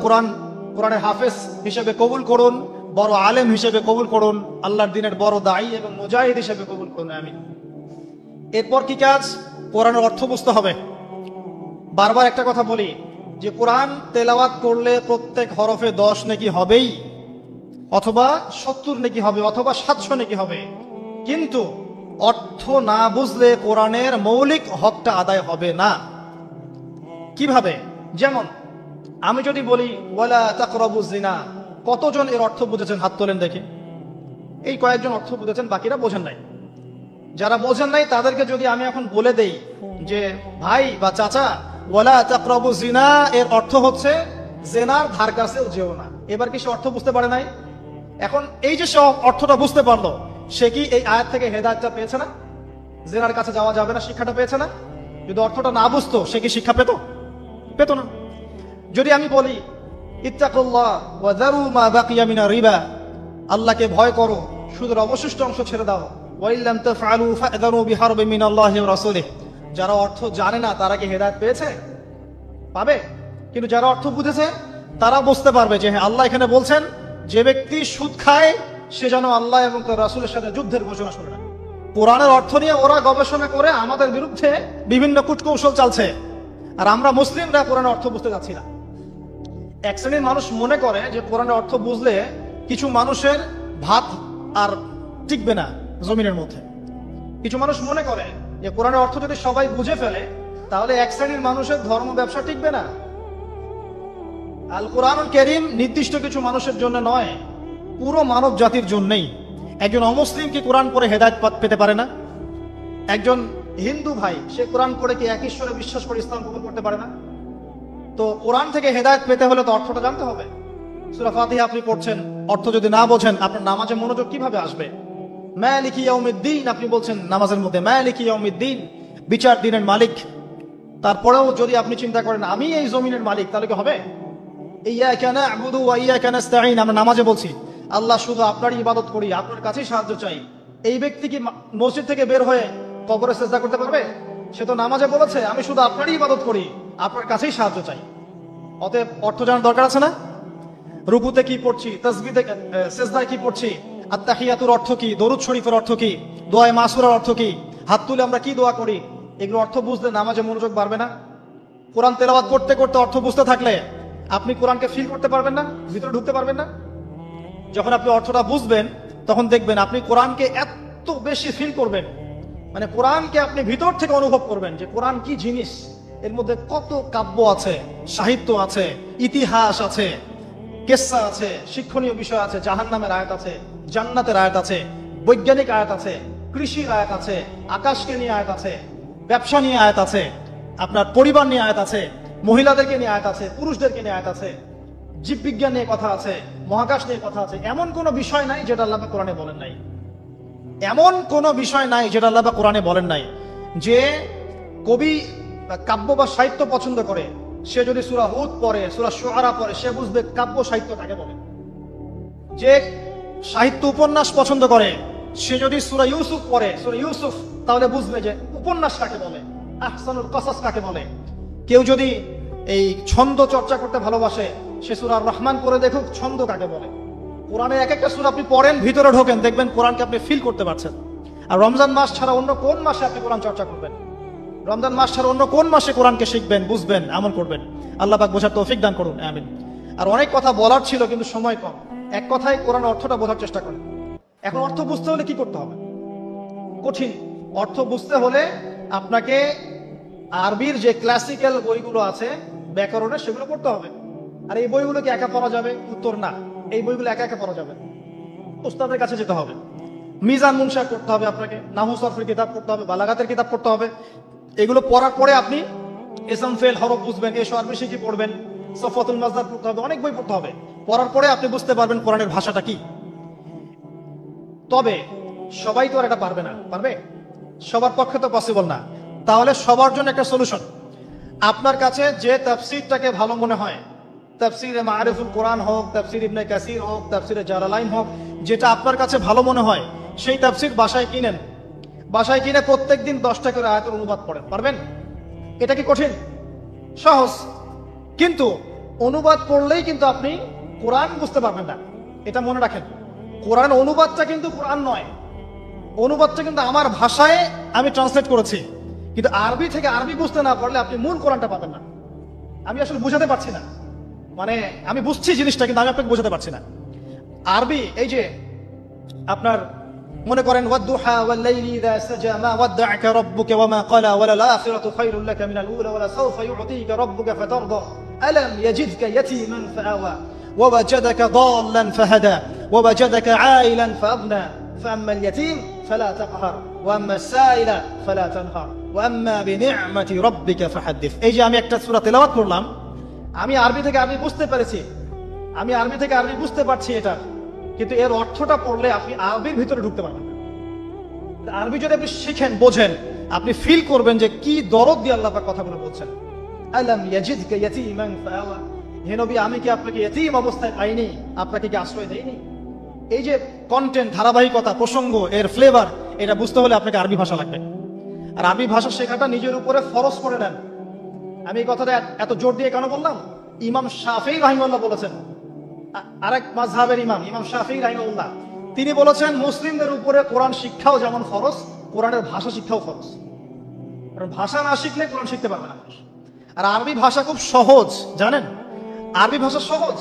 কোরআনের হাফেজ হিসেবে কবুল করুন, বড় আলেম হিসেবে কবুল করুন, আল্লাহর দ্বীনের বড় দায়ী এবং মুজাহিদ হিসেবে কবুল করুন, আমিন। এরপর কি কাজ? কোরআনের অর্থ বুঝতে হবে। বারবার একটা কথা বলি যে কোরআন তেলাওয়াত করলে প্রত্যেক হরফে 10 নেকি হবেই, অথবা 70 নেকি হবে, অথবা 700 নেকি হবে, কিন্তু অর্থ না বুঝলে কোরআনের মৌলিক হকটা আদায় হবে না। কিভাবে? যেমন আমি যদি বলি ওয়ালা তাকরাবুজ জিনা, কতজন এর অর্থ বুঝেছেন? হাত তোলেন দেখি। এই কয়েকজন অর্থ বুঝেছেন, বাকিরা বোঝেন নাই। যারা বোঝেন নাই তাদেরকে যদি আমি এখন বলে দেই যে ভাই বা চাচা, ওয়ালা তাকরাবুজ জিনা এর অর্থ হচ্ছে জেনার ধার কাছেও যেও না, এবার কি সে অর্থ বুঝতে পারে নাই? এখন এই যে সে অর্থটা বুঝতে পারলো, সে কি এই আয়াত থেকে হেদায়েতটা পেয়েছে না? জেনার কাছে যাওয়া যাবে না শিক্ষাটা পেয়েছে না? যদি অর্থটা না বুঝতো, সে কি শিক্ষা পেত না? যদি আমি বলি ইত্তাকুল্লাহ ওয়া যারু মা বাকিয়া মিনার রিবা, আল্লাহকে ভয় করো, সুদের অবশিষ্ট অংশ ছেড়ে দাও, ওয়া ইল্লাম তাফআলু ফা'যানু বিহারবিন মিনাল্লাহি ওয়া রাসূলিহি, যারা অর্থ জানে না তারা কি হেদায়েত পেয়েছে? পাবে। কিন্তু যারা অর্থ বুঝেছে তারা বুঝতে পারবে যে হ্যাঁ, আল্লাহ এখানে বলছেন যে ব্যক্তি সুদ খায় সে যেন আল্লাহ এবং তার রাসূলের সাথে যুদ্ধের ঘোষণা শুনে না। কোরআনের অর্থ নিয়ে ওরা গবেষণা করে আমাদের বিরুদ্ধে বিভিন্ন কূটকৌশল চালছে, আর আমরা মুসলিমরা কোরআনের অর্থ বুঝতে যাচ্ছি না। এক শ্রেণীর মানুষ মনে করে যে কোরআনের অর্থ বুঝলে কিছু মানুষের ভাত আর টিকবে না জমিনের মধ্যে। কিছু মানুষ মনে করে যে কোরআনের অর্থ যদি সবাই বুঝে ফেলে তাহলে এক শ্রেণীর মানুষের ধর্ম ব্যবসা টিকবে না। আল কোরআনুল কারীম নির্দিষ্ট কিছু মানুষের জন্য নয়, পুরো মানব জাতির জন্যই। একজন অমুসলিম কি কোরআন পড়ে হেদায়েত পেতে পারে না? একজন হিন্দু ভাই সে কোরআন পড়ে কি এক ঈশ্বরে বিশ্বাস করে ইসলাম কবুল করতে পারে না? তো কোরআন থেকে হেদায়েত পেতে হলে তো অর্থটা জানতে হবে। সূরা ফাতিহা আপনি পড়ছেন, অর্থ যদি না বোঝেন আপনার নামাজে মনোযোগ কিভাবে আসবে? মালিকি ইয়াউমিদ্দিন আপনি বলছেন নামাজের মধ্যে, মালিকি ইয়াউমিদ্দিন, বিচার দিনের মালিক। তারপরেও যদি আপনি চিন্তা করেন আমি এই জমিনের মালিক, তাহলে কি হবে? ইয়াকা না'বুদু ওয়া ইয়াকা নাস্তাঈন, আমরা নামাজে বলছি আল্লাহ শুধু আপনারই ইবাদত করি, আপনার কাছেই সাহায্য চাই। এই ব্যক্তি কি মসজিদ থেকে বের হয়ে কবরে সিজদা করতে পারবে? সে তো নামাজে বলেছে আমি শুধু আপনারই ইবাদত করি, আপনার কাছেই সাহায্য চাই। অতএব অর্থ জানার দরকার আছে না? রুকুতে কি পড়ছি, তাসবিহতে সিজদায় কি পড়ছি, আত্তাহিয়াতুর অর্থ কি, দরুদ শরীফের অর্থ কি, দোয়া মাসুরার অর্থ কি, হাত তুলে আমরা কি দোয়া করি, এগুলো অর্থ বুঝলে নামাজে মনোযোগ বাড়বে না? কোরআন তেলাওয়াত করতে করতে অর্থ বুঝতে থাকলে আপনি কোরআনকে ফিল করতে পারবেন না, ভিতরে ঢুকতে পারবেন না। যখন আপনি অর্থটা বুঝবেন তখন দেখবেন আপনি কোরআনকে এত বেশি ফিল করবেন, মানে কোরআনকে আপনি ভিতর থেকে অনুভব করবেন যে কোরআন কি জিনিস, এর মধ্যে কত কাব্য আছে, সাহিত্য আছে, ইতিহাস আছে, কিসসা আছে, শিক্ষণীয় বিষয় আছে, জাহান্নামের আয়াত আছে, জান্নাতের আয়াত আছে, বৈজ্ঞানিক আয়াত আছে, কৃষির আয়াত আছে, আকাশকে নিয়ে আয়াত আছে, ব্যবসা নিয়ে আয়াত আছে, আপনার পরিবার নিয়ে আয়াত আছে, মহিলাদেরকে নিয়ে আয়াত আছে, পুরুষদেরকে নিয়ে আয়াত আছে, জীববিজ্ঞান নিয়ে কথা আছে, মহাকাশ নিয়ে কথা আছে। এমন কোনো বিষয় নাই যেটা আল্লাহ কোরআনে বলেন নাই। এমন কোনো বিষয় নাই যেটা আল্লাহ পাক কোরআনে বলেন নাই। যে কবি কাব্য বা সাহিত্য পছন্দ করে সে যদি সূরা হুদ পড়ে, সূরা শুআরা পড়ে, সে বুঝবে কাব্য সাহিত্য কাকে বলে। যে সাহিত্য উপন্যাস পছন্দ করে সে যদি সূরা ইউসুফ পড়ে, সূরা ইউসুফ, তাহলে বুঝবে যে উপন্যাস কাকে বলে, আহসানুল কসাস কাকে বলে। কেউ যদি এই ছন্দ চর্চা করতে ভালোবাসে সে সূরা রহমান পড়ে দেখুক ছন্দ কাকে বলে। কোরআনের এক একটা সূরা আপনি পড়েন, ভিতরে ঢোকেন, দেখবেন কোরআনকে আপনি ফিল করতে পারছেন। আর রমজান মাস ছাড়া অন্য কোন মাসে আপনি কোরআন চর্চা করবেন? রমজান মাস ছাড়া অন্য কোন মাসে কোরআনকে শিখবেন, বুঝবেন, আমল করবেন? আল্লাহ পাক বোঝার তৌফিক দান করুন, আমিন। আর অনেক কথা বলার ছিল কিন্তু সময় কম। এক কথায় কোরআন অর্থটা বোঝার চেষ্টা করেন। এখন অর্থ বুঝতে হলে কি করতে হবে? কঠিন। অর্থ বুঝতে হলে আপনাকে আরবির যে ক্লাসিক্যাল বইগুলো আছে ব্যাকরণের, সেগুলো পড়তে হবে। আর এই বইগুলো কি একা পড়া যাবে? উত্তর না, এই বইগুলো একা একা পড়া যাবে, উস্তাদের কাছে যেতে হবে। মিজান মুনশাহ করতে হবে আপনাকে, নাহু সরফের কিতাব পড়তে হবে, বালাগাতের কিতাব পড়তে হবে। এগুলো পড়ার পরে আপনি ইসম ফেল হরফ বুঝবেন, এসব আরবি শিখে পড়বেন, সফাতুল মাজদার পড়তে হবে, অনেক বই পড়তে হবে। পড়ার পরে আপনি বুঝতে পারবেন কোরআনের ভাষাটা কি। তবে সবাই তো আর এটা পারবে না, পারবে? সবার পক্ষে তো পসিবল না। তাহলে সবার জন্য একটা সলিউশন। আপনার কাছে যে তাফসীরটাকে ভালো মনে হয়, তাফসীরে মারিফুল কোরআন হোক, তাফসীর ইবনে কাসির হোক, তাফসীরে জালালাইন হোক, যেটা আপনার কাছে ভালো মনে হয় সেই তাফসীর বাসায় কিনেন। বাসায় কিনে প্রত্যেকদিন 10টা করে আয়াতের অনুবাদ পড়েন। পারবেন? এটা কি কঠিন? সহজ। কিন্তু অনুবাদ পড়লেই কিন্তু আপনি কোরআন বুঝতে পারবেন না, এটা মনে রাখেন। কোরআন অনুবাদটা কিন্তু কোরআন নয়, অনুবাদটা কিন্তু আমার ভাষায় আমি ট্রান্সলেট করেছি। কিন্তু আরবি থেকে আরবি বুঝতে না পারলে আপনি মূল কোরআনটা পাবেন না। আমি আসলে বুঝাতে পারছি না, মানে আমি বুঝছি জিনিসটা কিন্তু আমি আপনাকে বোঝাতে পারছি না। আরবি এই যে আপনার মনে করেন ওয়াদ-দুহা ওয়াল-লাইলি ইযা সাজা মা ওয়াদ্দা'আকা রাব্বুকা ওয়া মা ক্বালা ওয়ালাল আখিরাতু খায়রুল লাকা মিনাল উলা ওয়া লাসাওফা ইউ'তিকা রাব্বুকা ফাতারদা আলাম ইয়াজিদকা ইয়াতীমান ফাআওয়া ওয়া ওয়াজাদাকা দাল্লান ফাহাদা ওয়া ওয়াজাদাকা 'আইলান ফাআগনা فأما اليتيم فلا تقهر وأما السائل فلا تنهر وأما بنعمة ربك فحدث। এই যে আমি একটা সূরা তেলাওয়াত করলাম, আমি আরবি থেকে আরবি বুঝতে পেরেছি, আমি আরবি থেকে আরবি বুঝতে পারছি এটা, কিন্তু এর অর্থটা পড়লে আপনি আরবির ভিতরে ঢুকতে পারবেন না। আরবি যদি আপনি শিখেন, বোঝেন, আপনি ফিল করবেন যে কি দরদ দিয়ে আল্লাহ পাক কথাগুলো বলছেন। আলাম ইয়াজিদকা ইয়াতীমান ফাআওয়া, হে নবী আমি কি আপনাকে ইয়তীম অবস্থায় পাইনি, আপনাকে কি আশ্রয় দেইনি? এই যে কন্টেন্ট, ধারাবাহিকতা, প্রসঙ্গ, এর ফ্লেভার, এটা বুঝতে হলে আপনাকে আরবি ভাষা লাগবে। আর আরবি ভাষা শেখাটা নিজের উপরে ফরজ করে নেন। আমি এই কথাটা এত জোর দিয়ে কেন বললাম? ইমাম শাফিঈ রাহিমাহুল্লাহ বলেছেন, আরেক মাযহাবের ইমাম শাফিঈ রাহিমাহুল্লাহ, তিনি বলেছেন মুসলিমদের উপরে কোরআন শিক্ষাও যেমন ফরজ, কোরআনের ভাষা শিক্ষাও ফরজ। কারণ ভাষা না শিখলে কোরআন শিখতে পারবে না। আর আরবি ভাষা খুব সহজ, জানেন? আরবি ভাষা সহজ।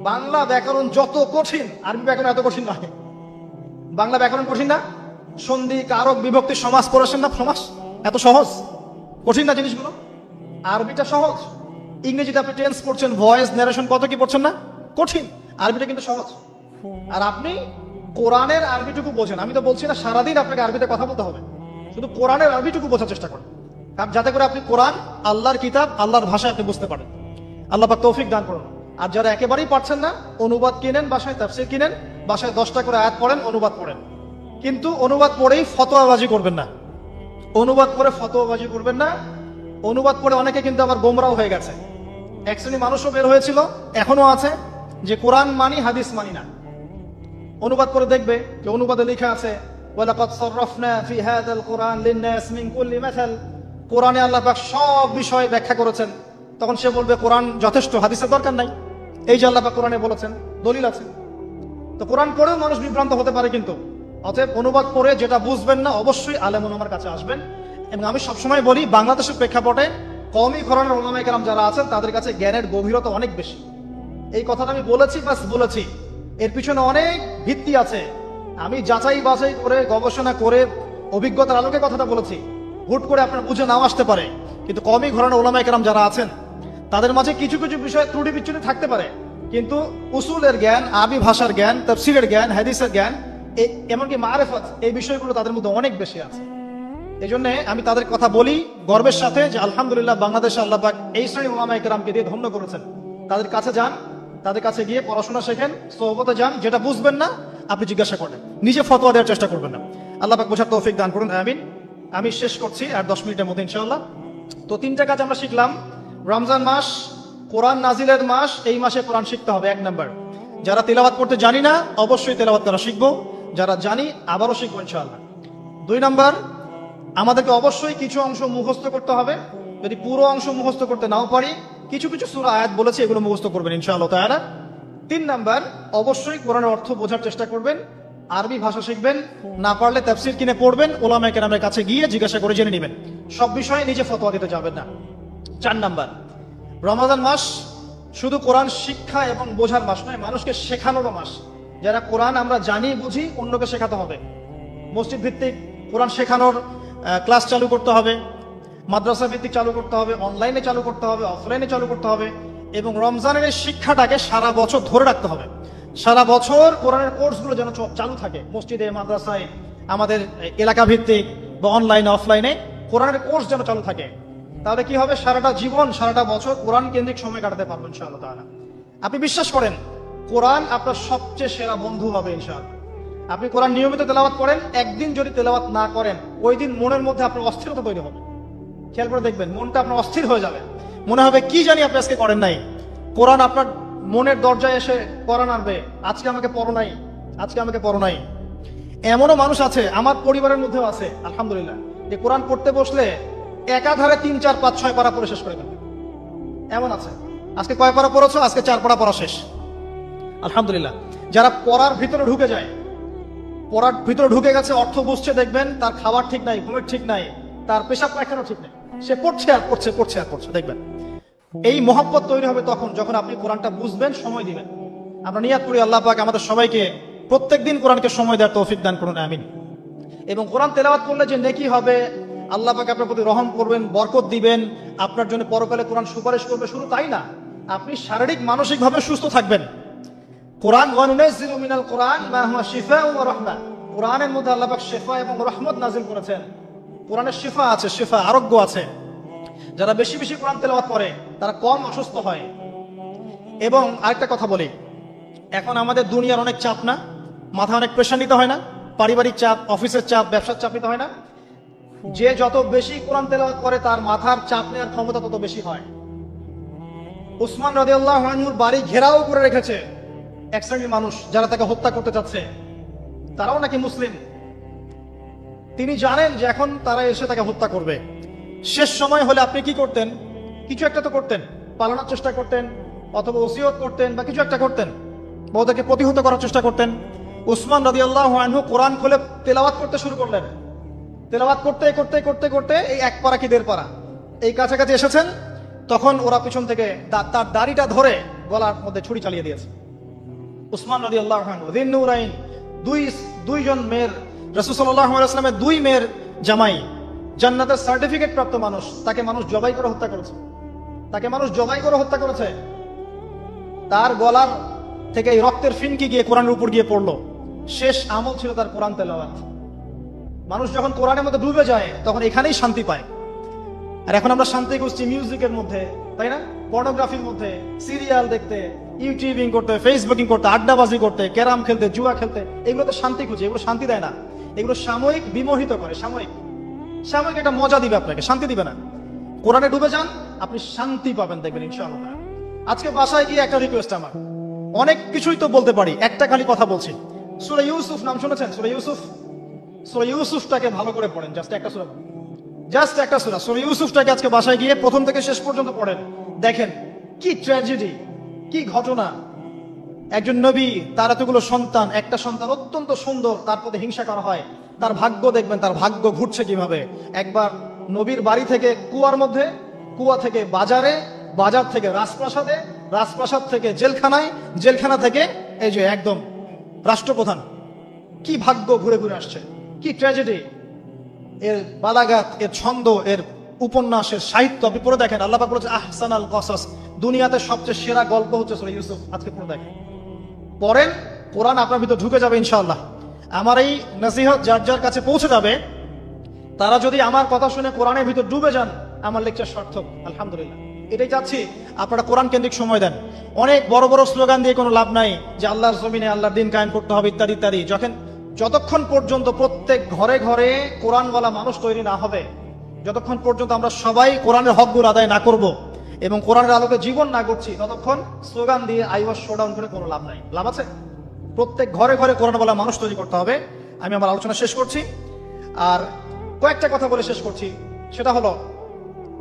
বাংলা ব্যাকরণ যত কঠিন, আরবি ব্যাকরণ এত কঠিন নয়। বাংলা ব্যাকরণ কঠিন না? সন্ধি, কারক, বিভক্তি, সমাস পড়েছেন না? সমাস এত সহজ, কঠিন না জিনিসগুলো? আরবিটা সহজ। ইংরেজিতে আপনি টেন্স পড়ছেন, ভয়েস, ন্যারেশন, কত কি পড়ছেন না? কঠিন। আরবিটা কিন্তু সহজ। আর আপনি কোরআনের আরবিটুকু বোঝেন। আমি তো বলছি না সারাদিন আপনাকে আরবিতে কথা বলতে হবে, শুধু কোরআনের আরবিটুকু বোঝার চেষ্টা করেন, যাতে করে আপনি কোরআন, আল্লাহর কিতাব, আল্লাহর ভাষায় আপনি বুঝতে পারেন। আল্লাহ পাক তৌফিক দান করুন। আর যারা একেবারেই পারছেন না, অনুবাদ কিনেন, বাসায় তাফসীর কিনেন, বাসায় 10টা করে আয়াত পড়েন, অনুবাদ পড়েন। কিন্তু অনুবাদ পড়েই ফতোয়াবাজি করবেন না, অনুবাদ পড়ে ফতোয়াবাজি করবেন না। অনুবাদ পড়ে অনেকে কিন্তু আবার গোমরাও হয়ে গেছে। এক শ্রেণী মানুষও বের হয়েছিল, এখনো আছে, যে কোরআন মানি, হাদিস মানি না। অনুবাদ করে দেখবে যে অনুবাদে লেখা আছে ওয়ালাকাদ সাররাফনা ফি হাযাল কুরআন লিন-নাস মিন কুল্লি মাসাল, কোরআনে আল্লাহ পাক সব বিষয় ব্যাখ্যা করেছেন। তখন সে বলবে কোরআন যথেষ্ট, হাদিসের দরকার নাই। এই যে আল্লাহ পাক কোরআনে বলেছেন, দলিল আছে। তো কোরআন পড়েও মানুষ বিভ্রান্ত হতে পারে। কিন্তু অতএব অনুবাদ পড়ে যেটা বুঝবেন না, অবশ্যই আলেম ওলামার কাছে আসবেন। এবং আমি সবসময় বলি, বাংলাদেশের প্রেক্ষাপটে কওমি ঘরানার ওলামায়ে কেরাম যারা আছেন তাদের কাছে জ্ঞানের গভীরতা অনেক বেশি। এই কথাটা আমি বলেছি, বাস বলেছি, এর পিছনে অনেক ভিত্তি আছে। আমি যাচাই বাছাই করে, গবেষণা করে, অভিজ্ঞতার আলোকে কথাটা বলেছি। হুট করে আপনার বুঝে নাও আসতে পারে, কিন্তু কওমি ঘরানার ওলামায়ে কেরাম যারা আছেন তাদের মাঝে কিছু কিছু বিষয় ত্রুটি বিচ্যুতি থাকতে পারে, কিন্তু উসুলের জ্ঞান, আরবি ভাষার জ্ঞান, তাফসীরের জ্ঞান, হাদিসের জ্ঞান, এমনকি মারেফত, এই বিষয়গুলো তাদের মধ্যে অনেক বেশি আছে। এই জন্য আমি তাদের কথা বলি গর্বের সাথে যে আলহামদুলিল্লাহ বাংলাদেশে আল্লাহ পাক এই শ্রেণীর ওলামায়ে কেরামকে দিয়ে ধন্য করেছেন। তাদের কাছে যান, তাদের কাছে গিয়ে পড়াশোনা শেখেন, সোহবতে যান, যেটা বুঝবেন না আপনি জিজ্ঞাসা করবেন, নিজে ফতোয়া দেওয়ার চেষ্টা করবেন না। আল্লাহ পাক বোঝার তৌফিক দান করুন, আমিন। আমি শেষ করছি আর 10 মিনিটের মধ্যে ইনশাআল্লাহ। তো 3টা কাজ আমরা শিখলাম। রমজান মাস কোরআন নাজিলের মাস, এই মাসে কোরআন শিখতে হবে 1 নাম্বার। যারা তেলাওয়াত করতে জানি না অবশ্যই তেলাওয়াত করা শিখবো, যারা জানি আবারও শিখবো ইনশাআল্লাহ। 2 নাম্বার, আমাদেরকে অবশ্যই কিছু অংশ মুখস্থ করতে হবে। যদি পুরো অংশ মুখস্থ করতে নাও পারি, কিছু কিছু সূরা আয়াত বলেছে এগুলো মুখস্থ করবেন ইনশাআল্লাহ তাআলা। 3 নাম্বার, অবশ্যই কোরআনের অর্থ বোঝার চেষ্টা করবেন, আরবি ভাষা শিখবেন, না পারলে তাফসীর কিনে পড়বেন, উলামায়ে কেরামের কাছে গিয়ে জিজ্ঞাসা করে জেনে নেবেন। সব বিষয়ে নিজে ফতোয়া দিতে যাবেন না। 4 নাম্বার, রমাদান মাস শুধু কোরআন শিক্ষা এবং বোঝার মাস নয়, মানুষকে শেখানোরও মাস। যারা কোরআন আমরা জানি বুঝি, অন্যকে শেখাতে হবে। মসজিদ ভিত্তিক কোরআন শেখানোর ক্লাস চালু করতে হবে, মাদ্রাসা ভিত্তিক চালু করতে হবে, অনলাইনে চালু করতে হবে, অফলাইনে চালু করতে হবে। এবং রমজানের এই শিক্ষাটাকে সারা বছর ধরে রাখতে হবে। সারা বছর কোরআনের কোর্সগুলো যেন চালু থাকে, মসজিদে, মাদ্রাসায়, আমাদের এলাকা ভিত্তিক বা অনলাইনে অফলাইনে কোরআনের কোর্স যেন চালু থাকে। তাহলে কি হবে, সারাটা জীবন, সারাটা বছর কোরআন কেন্দ্রিক সময় কাটাতে পারবেন ইনশাআল্লাহ তাআলা। আপনি বিশ্বাস করেন, কোরআন আপনার সবচেয়ে সেরা বন্ধু হবে ইনশাআল্লাহ। আপনি কোরআন নিয়মিত তেলাওয়াত করেন, একদিন যদি তেলাওয়াত না করেন, ওই দিন মনের মধ্যে আপনার অস্থিরতা তৈরি হবে। খেয়াল করে দেখবেন, মনটা আপনার অস্থির হয়ে যাবে, মনে হবে কি জানি আপনি আজকে করেন নাই। কোরআন আপনার মনের দরজায় এসে কোরআন আনবে, আজকে আমাকে পড়ো নাই, আজকে আমাকে পড়ো নাই। এমনও মানুষ আছে, আমার পরিবারের মধ্যেও আছে আলহামদুলিল্লাহ, যে কোরআন পড়তে বসলে একাধারে 3, 4, 5, 6 পারা পড়ে শেষ করে দেবে। এমন আছে, আজকে কয় পারা পড়েছো, আজকে 4 পারা পড়া শেষ আলহামদুলিল্লাহ। যারা পড়ার ভিতরে ঢুকে যায়, পড়ার ভিতরে ঢুকে গেছে, অর্থ বুঝছে, দেখবেন তার খাবার ঠিক নাই, ঘুমের ঠিক নাই, তার পেশাব পায়খানা ঠিক নেই, সে পড়ছে আর পড়ছে, পড়ছে আর পড়ছে। দেখবেন এই মহব্বত তৈরি হবে তখন, যখন আপনি কোরআনটা বুঝবেন, সময় দিবেন। আমরা নিয়াত করি আল্লাহ পাক আমাদের সবাইকে প্রত্যেকদিন কোরআনকে সময় দেওয়ার তৌফিক দান করুন, আমিন। এবং কোরআন তেলাওয়াত করলে যে নেকি হবে, আল্লাহ পাক আপনার প্রতি রহম করবেন, বরকত দিবেন, আপনার জন্য পরকালে কোরআন সুপারিশ করবে। শুধু তাই না, আপনি শারীরিক মানসিক ভাবে সুস্থ থাকবেন। কোরআন ওয়ানুনাজ্জিলু মিনাল কোরআন মা হুয়া শিফাউন ওয়া রাহমা, কোরআনের মধ্যে আল্লাহ পাক শিফা এবং রহমত নাযিল করেছেন। কোরআনের শিফা আছে, শিফা আরোগ্য আছে। যারা বেশি বেশি কোরআন তেলাওয়াত করে তারা কম অসুস্থ হয়। এবং আরেকটা কথা বলি, এখন আমাদের দুনিয়ার অনেক চাপ না, মাথায় অনেক প্রেশার নিতে হয় না, পারিবারিক চাপ, অফিসের চাপ, ব্যবসার চাপ নিতে হয় না। যে যত বেশি কোরআন তেলাওয়াত করে তার মাথার চাপ নেওয়ার ক্ষমতা তত বেশি হয়। উসমান রাদিয়াল্লাহু আনহুর বাড়ি ঘেরাও করে রেখেছে এক শ্রেণীর মানুষ, যারা তাকে হত্যা করতে চাচ্ছে। তারাও নাকি মুসলিম। তিনি জানেন যে এখন তারা এসে তাকে হত্যা করবে। শেষ সময় হলে আপনি কি করতেন? কিছু একটা তো করতেন, পালানোর চেষ্টা করতেন, অথবা ওসিয়ত করতেন, বা কিছু একটা করতেন, বা ওদেরকে প্রতিহত করার চেষ্টা করতেন। উসমান রাদিয়াল্লাহু আনহু কোরআন খুলে তেলাওয়াত করতে শুরু করলেন। তেলাওয়াত করতে করতে করতে করতে এই 1 পারা কি 1.5 পারা এই কাছাকাছি এসেছেন, তখন ওরা পিছন থেকে তার দাড়িটা ধরে গলার মধ্যে ছুরি চালিয়ে দিয়েছে। উসমান রাদিয়াল্লাহু আনহু যিন্নুরাইন, দুইজন মেয়ের, রাসূল সাল্লাল্লাহু আলাইহি ওয়াসাল্লামের 2 মেয়ের জামাই, জান্নাতের সার্টিফিকেট প্রাপ্ত মানুষ, তাকে মানুষ জবাই করে হত্যা করেছে। তাকে মানুষ জবাই করে হত্যা করেছে। তার গলার থেকে এই রক্তের ফিনকি গিয়ে কোরআনের উপর গিয়ে পড়লো। শেষ আমল ছিল তার কোরআন তেলাওয়াত। মানুষ যখন কোরআনের মধ্যে ডুবে যায় তখন এখানেই শান্তি পায়। আর এখন আমরা শান্তি খুঁজছি মিউজিকের মধ্যে, তাই না? পর্নোগ্রাফির মধ্যে, সিরিয়াল দেখতে, ইউটিউবিং করতে, ফেসবুকিং করতে, আড্ডাবাজি করতে, ক্যারাম খেলতে, জুয়া খেলতে, এগুলোতে শান্তি খুঁজে। এগুলো শান্তি দেয় না, এগুলো সাময়িক বিমোহিত করে, সাময়িক একটা মজা দিবে আপনাকে, শান্তি দিবে না। কোরআনে ডুবে যান, আপনি শান্তি পাবেন, দেখবেন ইনশাআল্লাহ। আজকে বাসায় গিয়ে একটা রিকোয়েস্ট আমার, অনেক কিছুই তো বলতে পারি, একটা খালি কথা বলছি। সূরা ইউসুফ নাম শুনেছেন? সূরা ইউসুফ, সূরা ইউসুফটাকে ভালো করে পড়েন। জাস্ট একটা সূরা সূরা ইউসুফটাকে আজকে বাসায় গিয়ে প্রথম থেকে শেষ পর্যন্ত পড়েন। দেখেন কি ট্র্যাজেডি, কি ঘটনা। একজন নবী, তার এতগুলো সন্তান, একটা সন্তান অত্যন্ত সুন্দর, তার প্রতি হিংসা করা হয়। তার ভাগ্য দেখবেন, তার ভাগ্য ঘুরছে কিভাবে। একবার নবীর বাড়ি থেকে কুয়ার মধ্যে, কুয়া থেকে বাজারে, বাজার থেকে রাজপ্রাসাদে, রাজপ্রাসাদ থেকে জেলখানায়, জেলখানা থেকে এই যে একদম রাষ্ট্রপ্রধান। কি ভাগ্য ঘুরে ঘুরে আসছে, কি ট্র্যাজেডি। এর বালাগাত, এর ছন্দ, এর উপন্যাসের সাহিত্য আপনি পড়ে দেখেন। আল্লাহ পাক বলেছে আহসানাল কসাস, দুনিয়াতে সবচেয়ে সেরা গল্প হচ্ছে সূরা ইউসুফ। আজকে পড়ে দেখেন, পড়েন, কোরআন আপনার ভিতর ঢুকে যাবে ইনশাআল্লাহ। আমার এই নসিহত যার যার কাছে পৌঁছে যাবে, তারা যদি আমার কথা শুনে কোরআনের ভিতর ডুবে যান, আমার লেকচার সার্থক আলহামদুলিল্লাহ। এটাই চাচ্ছি আপনারা কোরআন কেন্দ্রিক সময় দেন। অনেক বড় বড় স্লোগান দিয়ে কোনো লাভ নাই যে আল্লাহর জমিনে আল্লাহর দিন কায়েম করতে হবে ইত্যাদি ইত্যাদি। যতক্ষণ পর্যন্ত প্রত্যেক ঘরে ঘরে কোরআনওয়ালা মানুষ তৈরি না হবে, যতক্ষণ পর্যন্ত আমরা সবাই কোরআনের হকগুলো আদায় না করব এবং কোরআনের আলোকে জীবন না করছি, ততক্ষণ স্লোগান দিয়ে আইওয়াস শোডাউন করে কোনো লাভ নাই। লাভ আছে? প্রত্যেক ঘরে ঘরে কোরআনওয়ালা মানুষ তৈরি করতে হবে। আমি আমার আলোচনা শেষ করছি, আর কয়েকটা কথা বলে শেষ করছি। সেটা হলো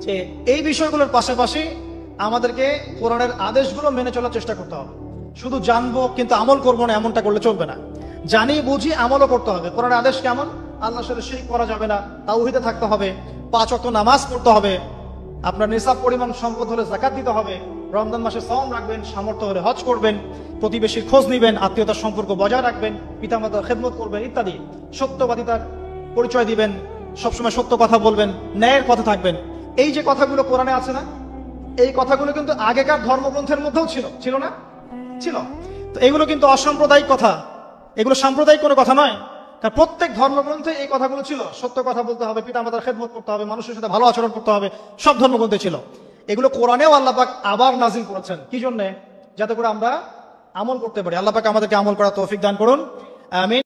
যে এই বিষয়গুলোর পাশাপাশি আমাদেরকে কোরআনের আদেশগুলো মেনে চলার চেষ্টা করতে হবে। শুধু জানবো কিন্তু আমল করবো না, এমনটা করলে চলবে না। জানি বুঝি আমলও করতে হবে। কোরআনের আদেশ কেমন? আল্লাহর সাথে শিরক করা যাবে না, তাওহীদে থাকতে হবে, 5 ওয়াক্ত নামাজ পড়তে হবে, আপনার নিসাব পরিমাণ সম্পদ হলে যাকাত দিতে হবে, রমজান মাসে সাওম রাখবেন, সামর্থ্য হলে হজ করবেন, প্রতিবেশীর খোঁজ নিবেন, আত্মীয়তার সম্পর্ক বজায় রাখবেন, পিতামাতার খেদমত করবেন ইত্যাদি। সত্যবাদিতার পরিচয় দিবেন, সবসময় সত্য কথা বলবেন, ন্যায়ের পথে থাকবেন। এই যে কথাগুলো কোরআনে আছে না, এই কথাগুলো কিন্তু আগেকার ধর্মগ্রন্থের মধ্যেও ছিল না? ছিল। তো এগুলো কিন্তু অসাম্প্রদায়িক কথা, এগুলো সাম্প্রদায়িক কোনো কথা নয়। কারণ প্রত্যেক ধর্মগ্রন্থে এই কথাগুলো ছিল। সত্য কথা বলতে হবে, পিতামাতার খেদমত করতে হবে, মানুষের সাথে ভালো আচরণ করতে হবে, সব ধর্মগ্রন্থে ছিল। এগুলো কোরআনেও আল্লাহ পাক আবার নাজিল করেছেন। কি জন্য? যাতে করে আমরা আমল করতে পারি। আল্লাহ পাক আমাদেরকে আমল করার তৌফিক দান করুন। আমিন।